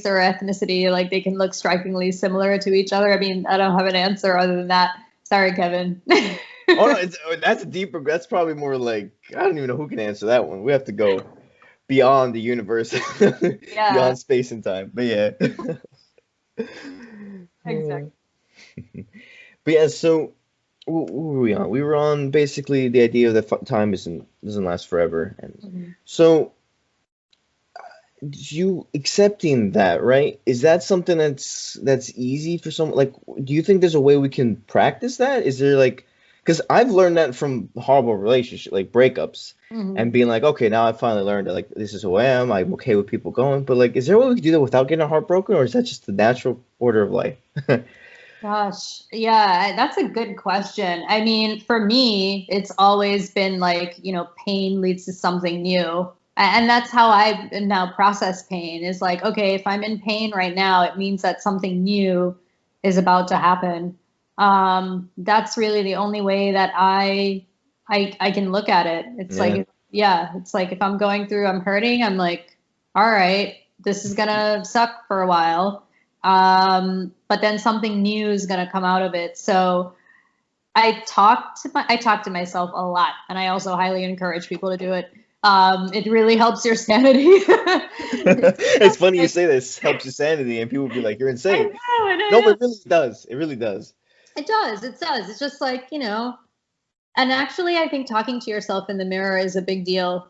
or ethnicity, like they can look strikingly similar to each other. I mean, I don't have an answer other than that. Sorry, Kevin. Oh no, that's a deeper. That's probably more like I don't even know who can answer that one. We have to go beyond the universe, Yeah, beyond space and time. But yeah. exactly. But yeah, so what were we on? We were on basically the idea that time doesn't last forever, and Mhm. so you accepting that, right? Is that something that's easy for someone? Like, do you think there's a way we can practice that? Is there like, because I've learned that from horrible relationship, like breakups, and Mhm. being like, okay, now I finally learned that like this is who I am. I'm okay with people going, but like, is there a way we can do that without getting heartbroken, or is that just the natural order of life? Gosh, yeah, that's a good question. I mean, for me, it's always been like, you know, pain leads to something new. And that's how I now process pain, is like, okay, if I'm in pain right now, it means that something new is about to happen. That's really the only way that I can look at it. It's like, yeah, it's like if I'm going through, I'm hurting, I'm like, all right, this is gonna suck for a while. But then something new is gonna come out of it. So I talk to myself a lot, and I also highly encourage people to do it. It really helps your sanity. It's funny you say this helps your sanity, and people be like, "You're insane." I know. No, but it really does. It really does. It does. It does. It's just like, and actually, I think talking to yourself in the mirror is a big deal.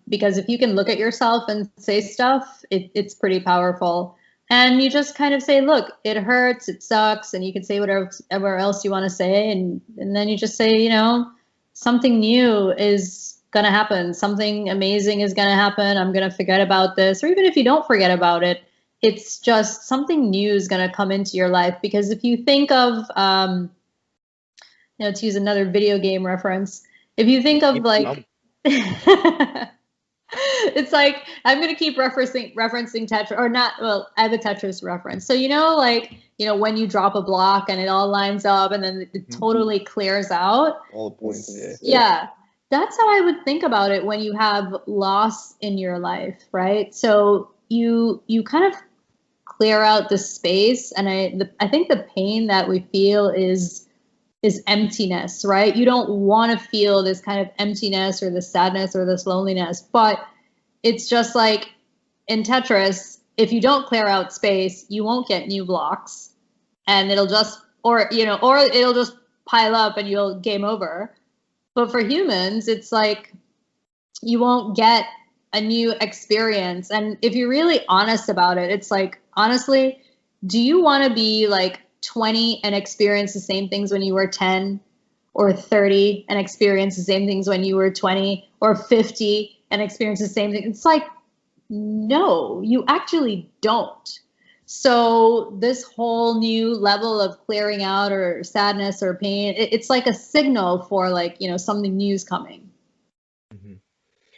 Because if you can look at yourself and say stuff, it's pretty powerful. And you just kind of say, look, it hurts, it sucks, and you can say whatever else you want to say, and then you just say, something new is gonna happen, something amazing is gonna happen. I'm gonna forget about this, or even if you don't forget about it, it's just something new is gonna come into your life. Because if you think of, to use another video game reference, if you think of like. It's like, I'm going to keep referencing Tetris, or not. Well, I have a Tetris reference. So, when you drop a block and it all lines up and then it totally clears out. All the points. Yeah. That's how I would think about it when you have loss in your life, right? So you kind of clear out the space. And I think the pain that we feel is emptiness, right? You don't want to feel this kind of emptiness or this sadness or this loneliness, but it's just like in Tetris, if you don't clear out space, you won't get new blocks, and it'll just, or it'll just pile up and you'll game over. But for humans, it's like you won't get a new experience. And if you're really honest about it, it's like, honestly, do you want to be like 20 and experience the same things when you were 10, or 30 and experience the same things when you were 20, or 50 and experience the same thing? It's like, no, you actually don't. So this whole new level of clearing out or sadness or pain, it's like a signal for like, something new is coming. Mm-hmm.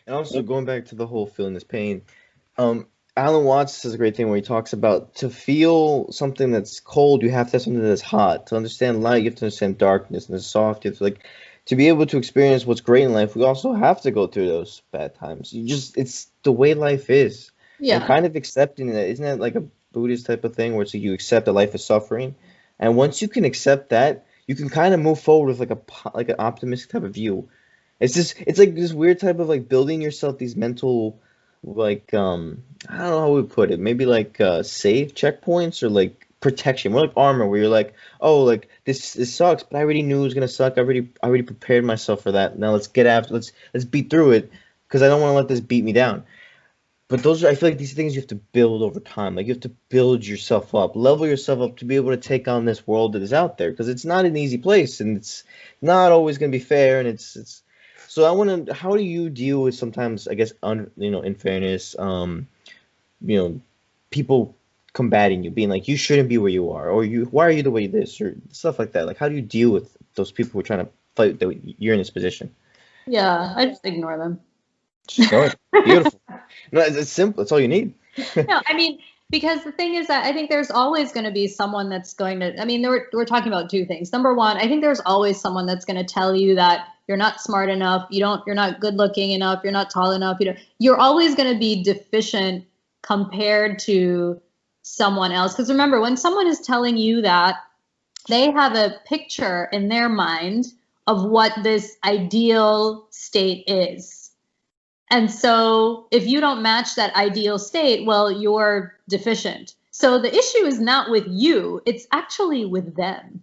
And also going back to the whole feeling this pain, Alan Watts says a great thing where he talks about, to feel something that's cold, you have to have something that's hot. To understand light, you have to understand darkness, and the soft. You have to, to be able to experience what's great in life, we also have to go through those bad times. It's the way life is. Yeah. And kind of accepting that, isn't that like a Buddhist type of thing where it's like you accept that life is suffering, and once you can accept that, you can kind of move forward with like an optimistic type of view. It's like this weird type of like building yourself these mental, like I don't know how we put it, maybe like save checkpoints, or like protection, more like armor, where you're like, oh, like this sucks, but I already knew it was gonna suck. I already prepared myself for that. Now let's get after, let's beat through it, because I don't want to let this beat me down. But I feel like these things you have to build over time. Like you have to build yourself up, level yourself up to be able to take on this world that is out there, because it's not an easy place, and it's not always gonna be fair, and it's. So I want to. How do you deal with sometimes, I guess, unfairness? People combating you, being like, you shouldn't be where you are, or why are you the way this, or stuff like that. Like, how do you deal with those people who are trying to fight that you're in this position? Yeah, I just ignore them. Just ignore it. Beautiful. No, it's simple. That's all you need. No, I mean, because the thing is that I think there's always going to be someone that's going to, we're talking about two things. Number one, I think there's always someone that's going to tell you that you're not smart enough, you're not good looking enough, you're not tall enough, you're always going to be deficient compared to someone else. Because remember, when someone is telling you that, they have a picture in their mind of what this ideal state is. And so if you don't match that ideal state, well, you're deficient. So the issue is not with you, it's actually with them.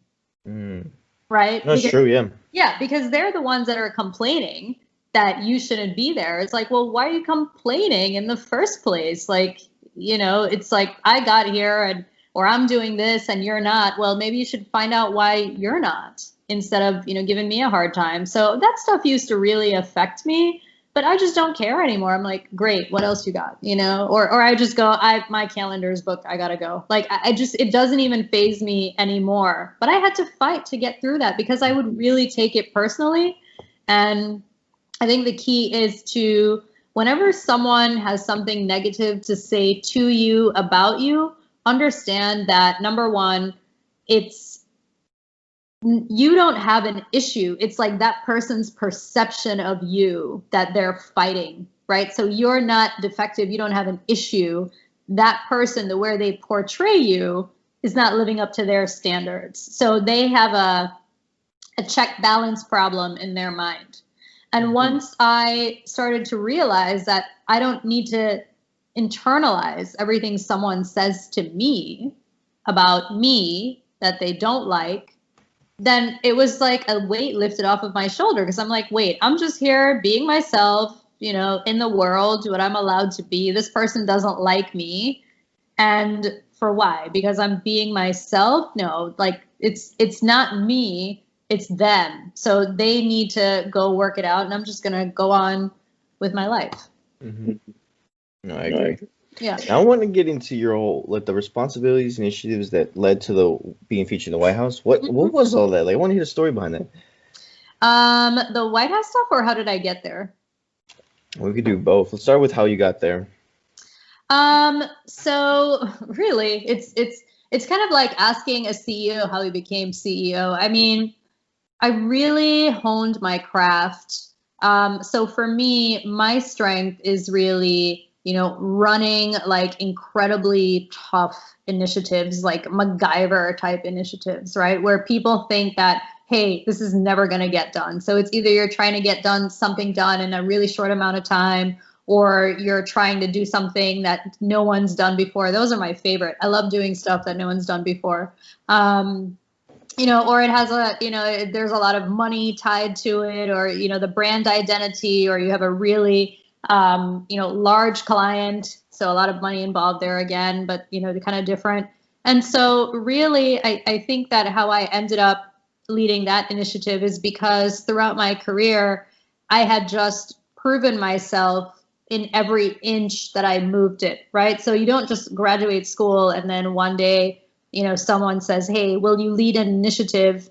Right? That's true, yeah. Yeah, because they're the ones that are complaining that you shouldn't be there. It's like, well, why are you complaining in the first place? Like, it's like, I got here or I'm doing this and you're not. Well, maybe you should find out why you're not, instead of, giving me a hard time. So that stuff used to really affect me. But I just don't care anymore. I'm like, great, what else you got? Or I just go, my calendar is booked, I gotta go. Like, it doesn't even faze me anymore. But I had to fight to get through that, because I would really take it personally. And I think the key is to whenever someone has something negative to say to you about you, understand that number one, you don't have an issue. It's like that person's perception of you that they're fighting, right? So you're not defective. You don't have an issue. That person, the way they portray you, is not living up to their standards. So they have a check balance problem in their mind. And once I started to realize that I don't need to internalize everything someone says to me about me that they don't like, then it was like a weight lifted off of my shoulder, because I'm like, wait, I'm just here being myself, in the world, what I'm allowed to be. This person doesn't like me. And for why? Because I'm being myself? No, like it's not me, it's them. So they need to go work it out, and I'm just going to go on with my life. Mm-hmm. No, I agree. Yeah. Now I want to get into your whole the responsibilities initiatives that led to the being featured in the White House. What was all that? Like, I want to hear the story behind that. The White House stuff, or how did I get there? We could do both. Let's start with how you got there. So really, it's kind of like asking a CEO how he became CEO. I mean, I really honed my craft. So for me, my strength is really, running like incredibly tough initiatives, like MacGyver type initiatives, right? Where people think that, hey, this is never going to get done. So it's either you're trying to get something done in a really short amount of time, or you're trying to do something that no one's done before. Those are my favorite. I love doing stuff that no one's done before. Or it has there's a lot of money tied to it, or, the brand identity, or you have a really, large client. So a lot of money involved there again, but, they're kind of different. And so really, I think that how I ended up leading that initiative is because throughout my career, I had just proven myself in every inch that I moved it, right? So you don't just graduate school and then one day, someone says, hey, will you lead an initiative?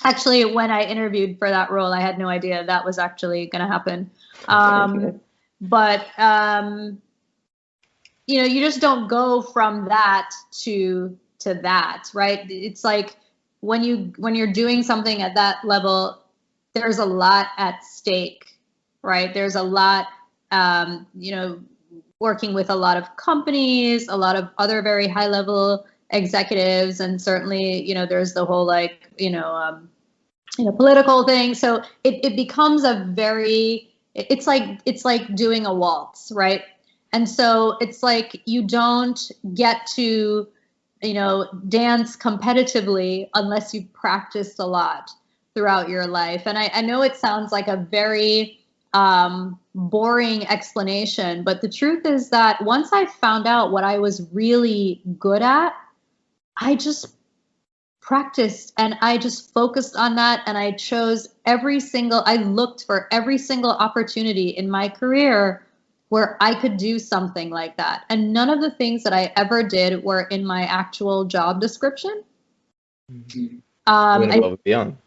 Actually, when I interviewed for that role, I had no idea that was actually going to happen. But you just don't go from that to that, right? It's like when you're doing something at that level, there's a lot at stake, right? There's a lot, working with a lot of companies, a lot of other very high level executives, and certainly, there's the whole political thing. So it becomes it's like doing a waltz, right? And so it's like you don't get to, dance competitively unless you've practiced a lot throughout your life. And I know it sounds like a very boring explanation, but the truth is that once I found out what I was really good at, I just practiced and I just focused on that, and I looked for every single opportunity in my career where I could do something like that. And none of the things that I ever did were in my actual job description. Above and beyond.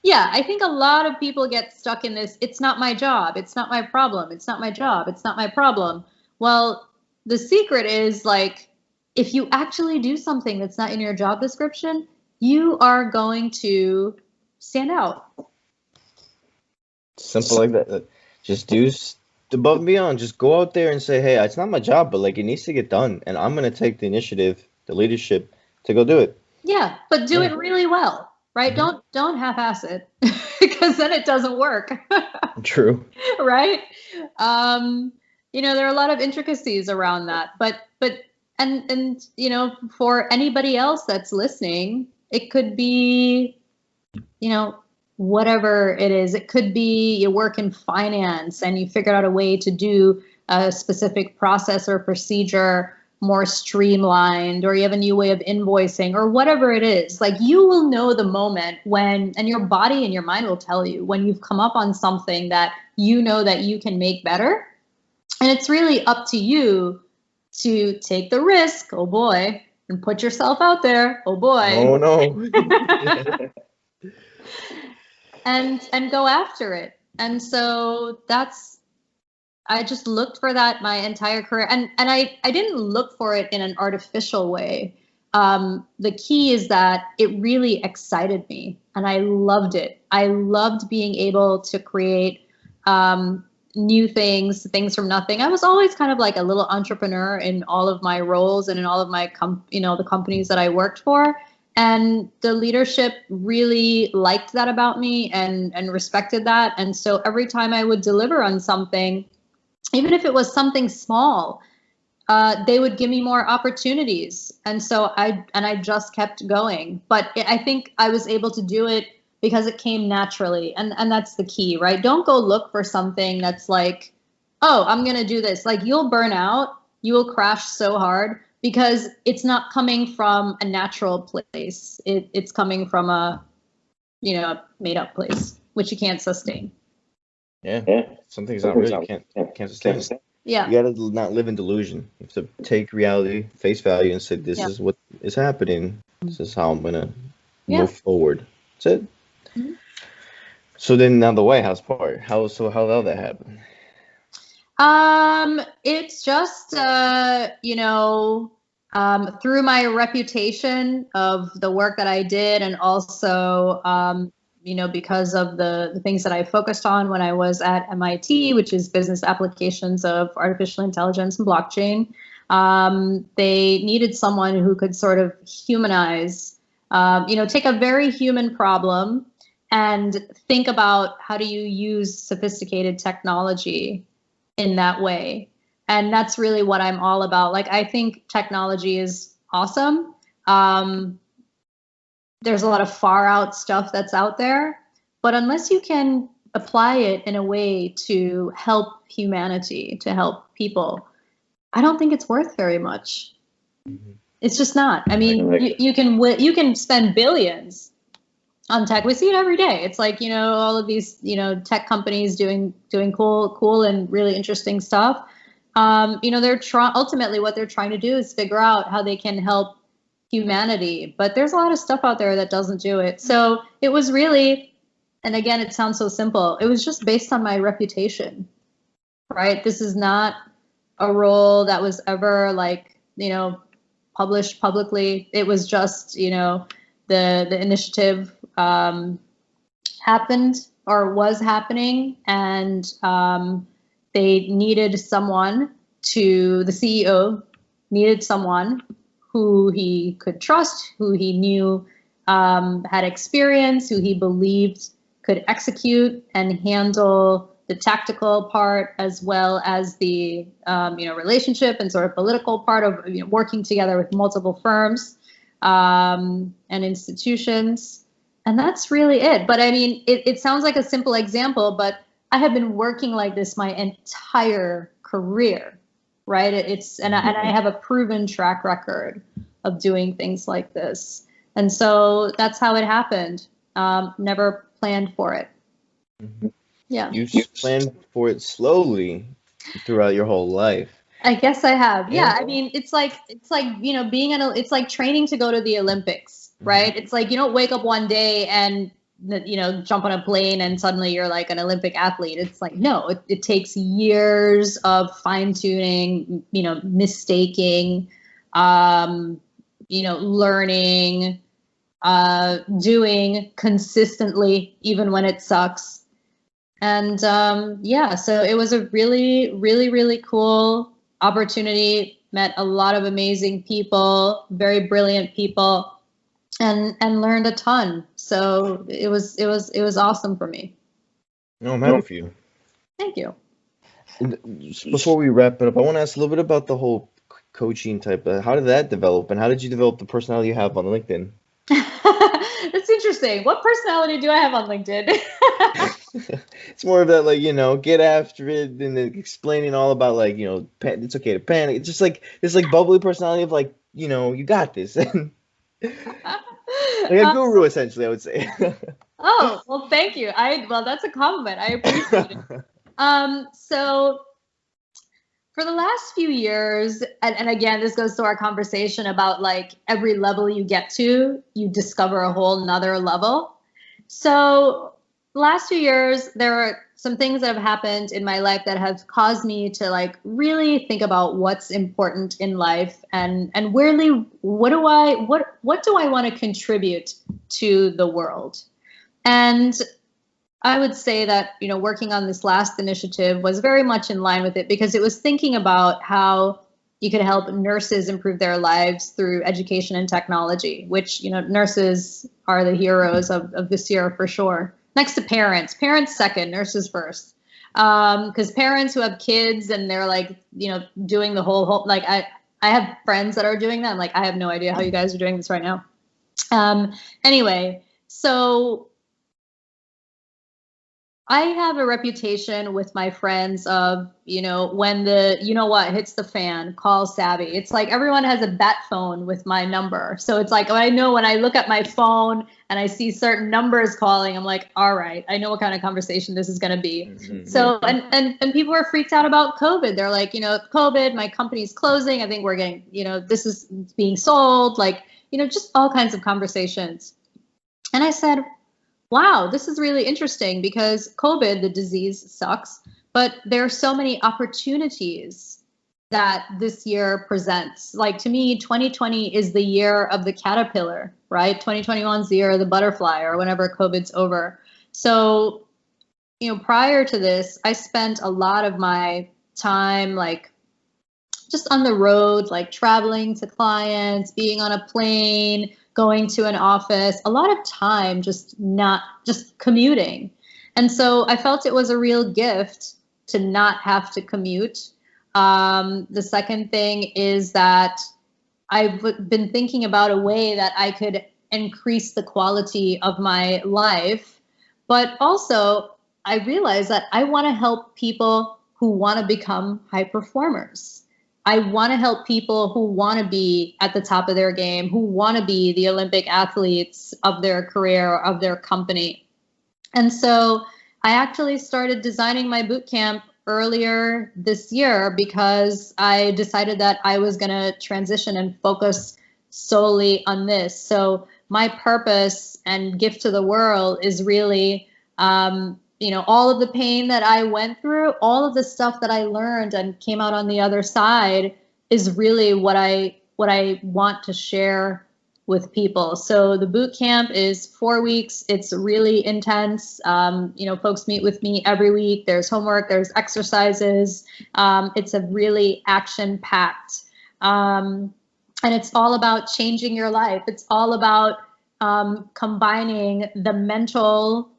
Yeah, I think a lot of people get stuck in this, it's not my job, it's not my problem, it's not my job, it's not my problem. Well, the secret is, like, if you actually do something that's not in your job description, you are going to stand out. Simple like that. Just do above and beyond. Just go out there and say, hey, it's not my job, but like it needs to get done, and I'm going to take the initiative, the leadership to go do it. Yeah, but do it really well, right? Mm-hmm. Don't half-ass it, because then it doesn't work. True. Right? There are a lot of intricacies around that, but for anybody else that's listening, it could be, whatever it is. It could be you work in finance and you figured out a way to do a specific process or procedure more streamlined, or you have a new way of invoicing, or whatever it is. Like, you will know the moment and your body and your mind will tell you when you've come up on something that that you can make better. And it's really up to you to take the risk, oh boy, and put yourself out there, oh boy. Oh no. and go after it. And so that's I just looked for that my entire career, and I didn't look for it in an artificial way. The key is that it really excited me, and I loved it. I loved being able to create new things from nothing. I was always kind of like a little entrepreneur in all of my roles and in all of my the companies that I worked for. And the leadership really liked that about me and respected that. And so every time I would deliver on something, even if it was something small, they would give me more opportunities. And so I just kept going. But I think I was able to do it because it came naturally. And that's the key, right? Don't go look for something that's like, oh, I'm going to do this. Like, you'll burn out. You will crash so hard because it's not coming from a natural place. It's coming from a made up place, which you can't sustain. Yeah. Something's not real. You can't sustain it. Yeah. You gotta not live in delusion. You have to take reality, face value, and say, this is what is happening. This is how I'm gonna move forward. That's it. Mm-hmm. So then, now the White House part. How did that happen? It's just through my reputation of the work that I did, and also because of the things that I focused on when I was at MIT, which is business applications of artificial intelligence and blockchain. They needed someone who could sort of humanize, take a very human problem and think about how do you use sophisticated technology in that way. And that's really what I'm all about. Like, I think technology is awesome. There's a lot of far out stuff that's out there, but unless you can apply it in a way to help humanity, to help people, I don't think it's worth very much. Mm-hmm. It's just not. I mean, you can spend billions on tech. We see it every day. It's like, all of these, tech companies doing cool and really interesting stuff. They're ultimately what they're trying to do is figure out how they can help humanity, but there's a lot of stuff out there that doesn't do it. So it was really, and again, it sounds so simple, it was just based on my reputation, right? This is not a role that was ever published publicly. It was just, the initiative happened or was happening, and they needed someone the CEO needed someone who he could trust, who he knew had experience, who he believed could execute and handle the tactical part as well as the relationship and sort of political part of working together with multiple firms and institutions. And that's really it. But I mean, it sounds like a simple example, but I have been working like this my entire career. Right. And I have a proven track record of doing things like this. And so that's how it happened. Never planned for it. Mm-hmm. Yeah. You planned for it slowly throughout your whole life. I guess I have. Yeah. I mean, it's like it's like training to go to the Olympics, right? Mm-hmm. It's like you don't wake up one day and jump on a plane and suddenly you're like an Olympic athlete. It's like, no, it takes years of fine tuning, mistaking, learning, doing consistently, even when it sucks. And so it was a really, really, really cool opportunity. Met a lot of amazing people, very brilliant people. And learned a ton. So it was awesome for me. No, I'm happy for you. Thank you. And before we wrap it up, I want to ask a little bit about the whole coaching type. How did that develop, and how did you develop the personality you have on LinkedIn? That's interesting. What personality do I have on LinkedIn? It's more of that, get after it and explaining all about it's okay to panic. It's just like this bubbly personality of you got this. Like a guru, essentially, I would say. Oh, well, thank you. Well, that's a compliment. I appreciate it. So for the last few years, and again, this goes to our conversation about every level you get to, you discover a whole nother level. So the last few years, there some things that have happened in my life that have caused me to like really think about what's important in life and really what do I want to contribute to the world. And I would say that, you know, working on this last initiative was very much in line with it, because it was thinking about how you could help nurses improve their lives through education and technology, which, you know, nurses are the heroes of this year for sure. Next to parents second, nurses first. Because parents who have kids and they're like, you know, doing the whole like I have friends that are doing that. I'm like, I have no idea how you guys are doing this right now. Anyway, so I have a reputation with my friends of, you know, when the, you know what, hits the fan, call Savi. It's like everyone has a bat phone with my number. So it's like, I know when I look at my phone and I see certain numbers calling, I'm like, all right, I know what kind of conversation this is going to be. Mm-hmm. So, and people are freaked out about COVID. They're like, you know, COVID, my company's closing. I think we're getting, you know, this is being sold, like, you know, just all kinds of conversations. And I said, wow, this is really interesting, because COVID, the disease, sucks, but there are so many opportunities that this year presents. Like, to me, 2020 is the year of the caterpillar, right? 2021 is the year of the butterfly, or whenever COVID's over. So, you know, prior to this, I spent a lot of my time, like, just on the road, like traveling to clients, being on a plane, going to an office, a lot of time just commuting. And so I felt it was a real gift to not have to commute. The second thing is that I've been thinking about a way that I could increase the quality of my life. But also, I realized that I want to help people who want to become high performers. I want to help people who want to be at the top of their game, who want to be the Olympic athletes of their career, of their company. And so I actually started designing my boot camp earlier this year, because I decided that I was going to transition and focus solely on this. So my purpose and gift to the world is really, you know, all of the pain that I went through, all of the stuff that I learned and came out on the other side is really what I want to share with people. So the boot camp is 4 weeks. It's really intense. You know, folks meet with me every week. There's homework, there's exercises. It's a really action-packed. And it's all about changing your life. It's all about combining the mental,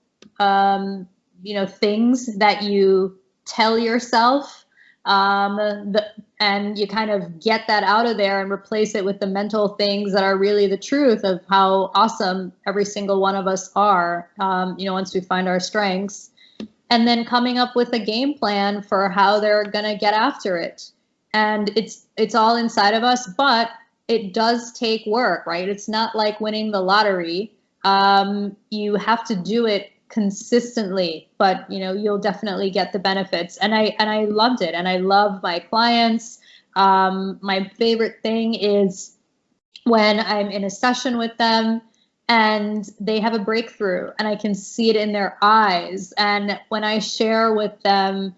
you know, things that you tell yourself, and you kind of get that out of there and replace it with the mental things that are really the truth of how awesome every single one of us are, you know, once we find our strengths. And then coming up with a game plan for how they're going to get after it. And it's all inside of us, but it does take work, right? It's not like winning the lottery. You have to do it consistently, but you know, you'll definitely get the benefits. And I loved it, and I love my clients. My favorite thing is when I'm in a session with them and they have a breakthrough and I can see it in their eyes. And when I share with them,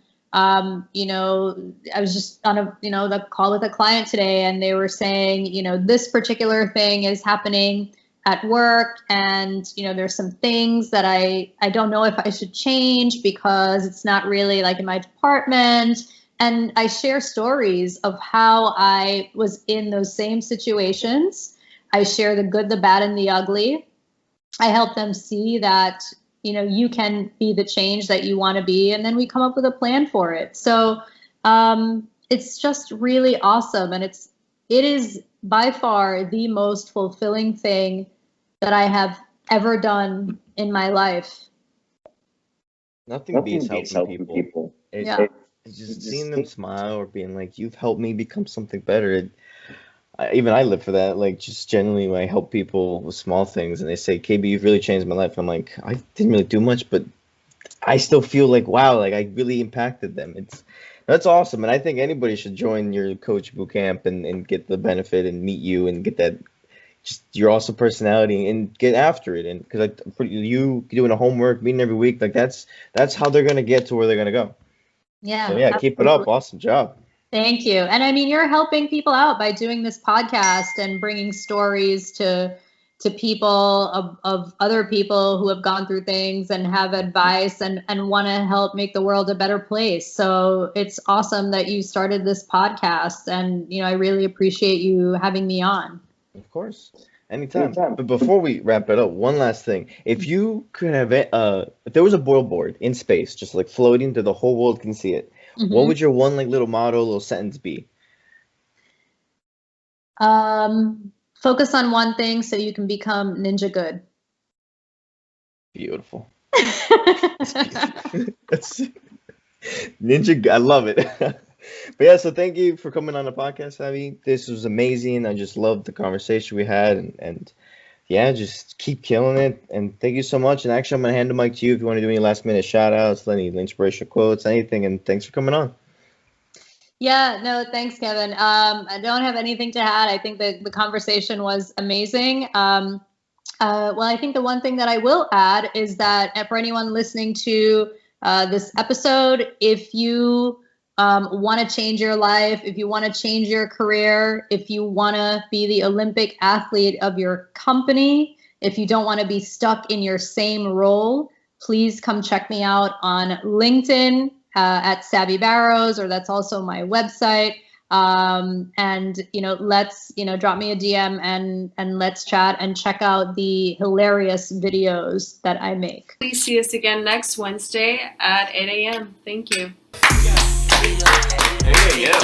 you know, I was just on a, you know, the call with a client today, and they were saying, you know, this particular thing is happening at work, and you know, there's some things that I don't know if I should change because it's not really like in my department. And I share stories of how I was in those same situations. I share the good, the bad, and the ugly. I help them see that, you know, you can be the change that you want to be, and then we come up with a plan for it. So it's just really awesome, and it is by far the most fulfilling thing that I have ever done in my life. Nothing beats helping people. It's just seeing them smile or being like, you've helped me become something better. Even I live for that. Like, just generally when I help people with small things and they say, KB, you've really changed my life. I'm like, I didn't really do much, but I still feel like, wow, like I really impacted them. That's awesome. And I think anybody should join your coach boot camp and get the benefit and meet you and get that just your awesome personality and get after it. And because you doing a homework meeting every week, like that's how they're gonna get to where they're gonna go. Yeah. So yeah, keep it up. Awesome job. Thank you. And I mean, you're helping people out by doing this podcast and bringing stories to people of other people who have gone through things and have advice and want to help make the world a better place. So it's awesome that you started this podcast, and I really appreciate you having me on. Of course. Anytime. But before we wrap it up, one last thing. If you could have if there was a board in space, just like floating that the whole world can see it, what would your one little motto, little sentence be? Focus on one thing so you can become ninja good. Beautiful. That's ninja. I love it. But yeah, so thank you for coming on the podcast, Savi. This was amazing. I just loved the conversation we had, and yeah, just keep killing it. And thank you so much. And actually, I'm gonna hand the mic to you if you want to do any last minute shout outs, any inspirational quotes, anything. And thanks for coming on. Yeah, no, thanks, Kevin. I don't have anything to add. I think that the conversation was amazing. Well, I think the one thing that I will add is that for anyone listening to this episode, if you want to change your life, if you want to change your career, if you want to be the Olympic athlete of your company, if you don't want to be stuck in your same role, please come check me out on LinkedIn. At Savi Barrowes, or that's also my website. And let's drop me a DM and let's chat and check out the hilarious videos that I make. Please see us again next Wednesday at 8 a.m. Thank you. Hey, yeah.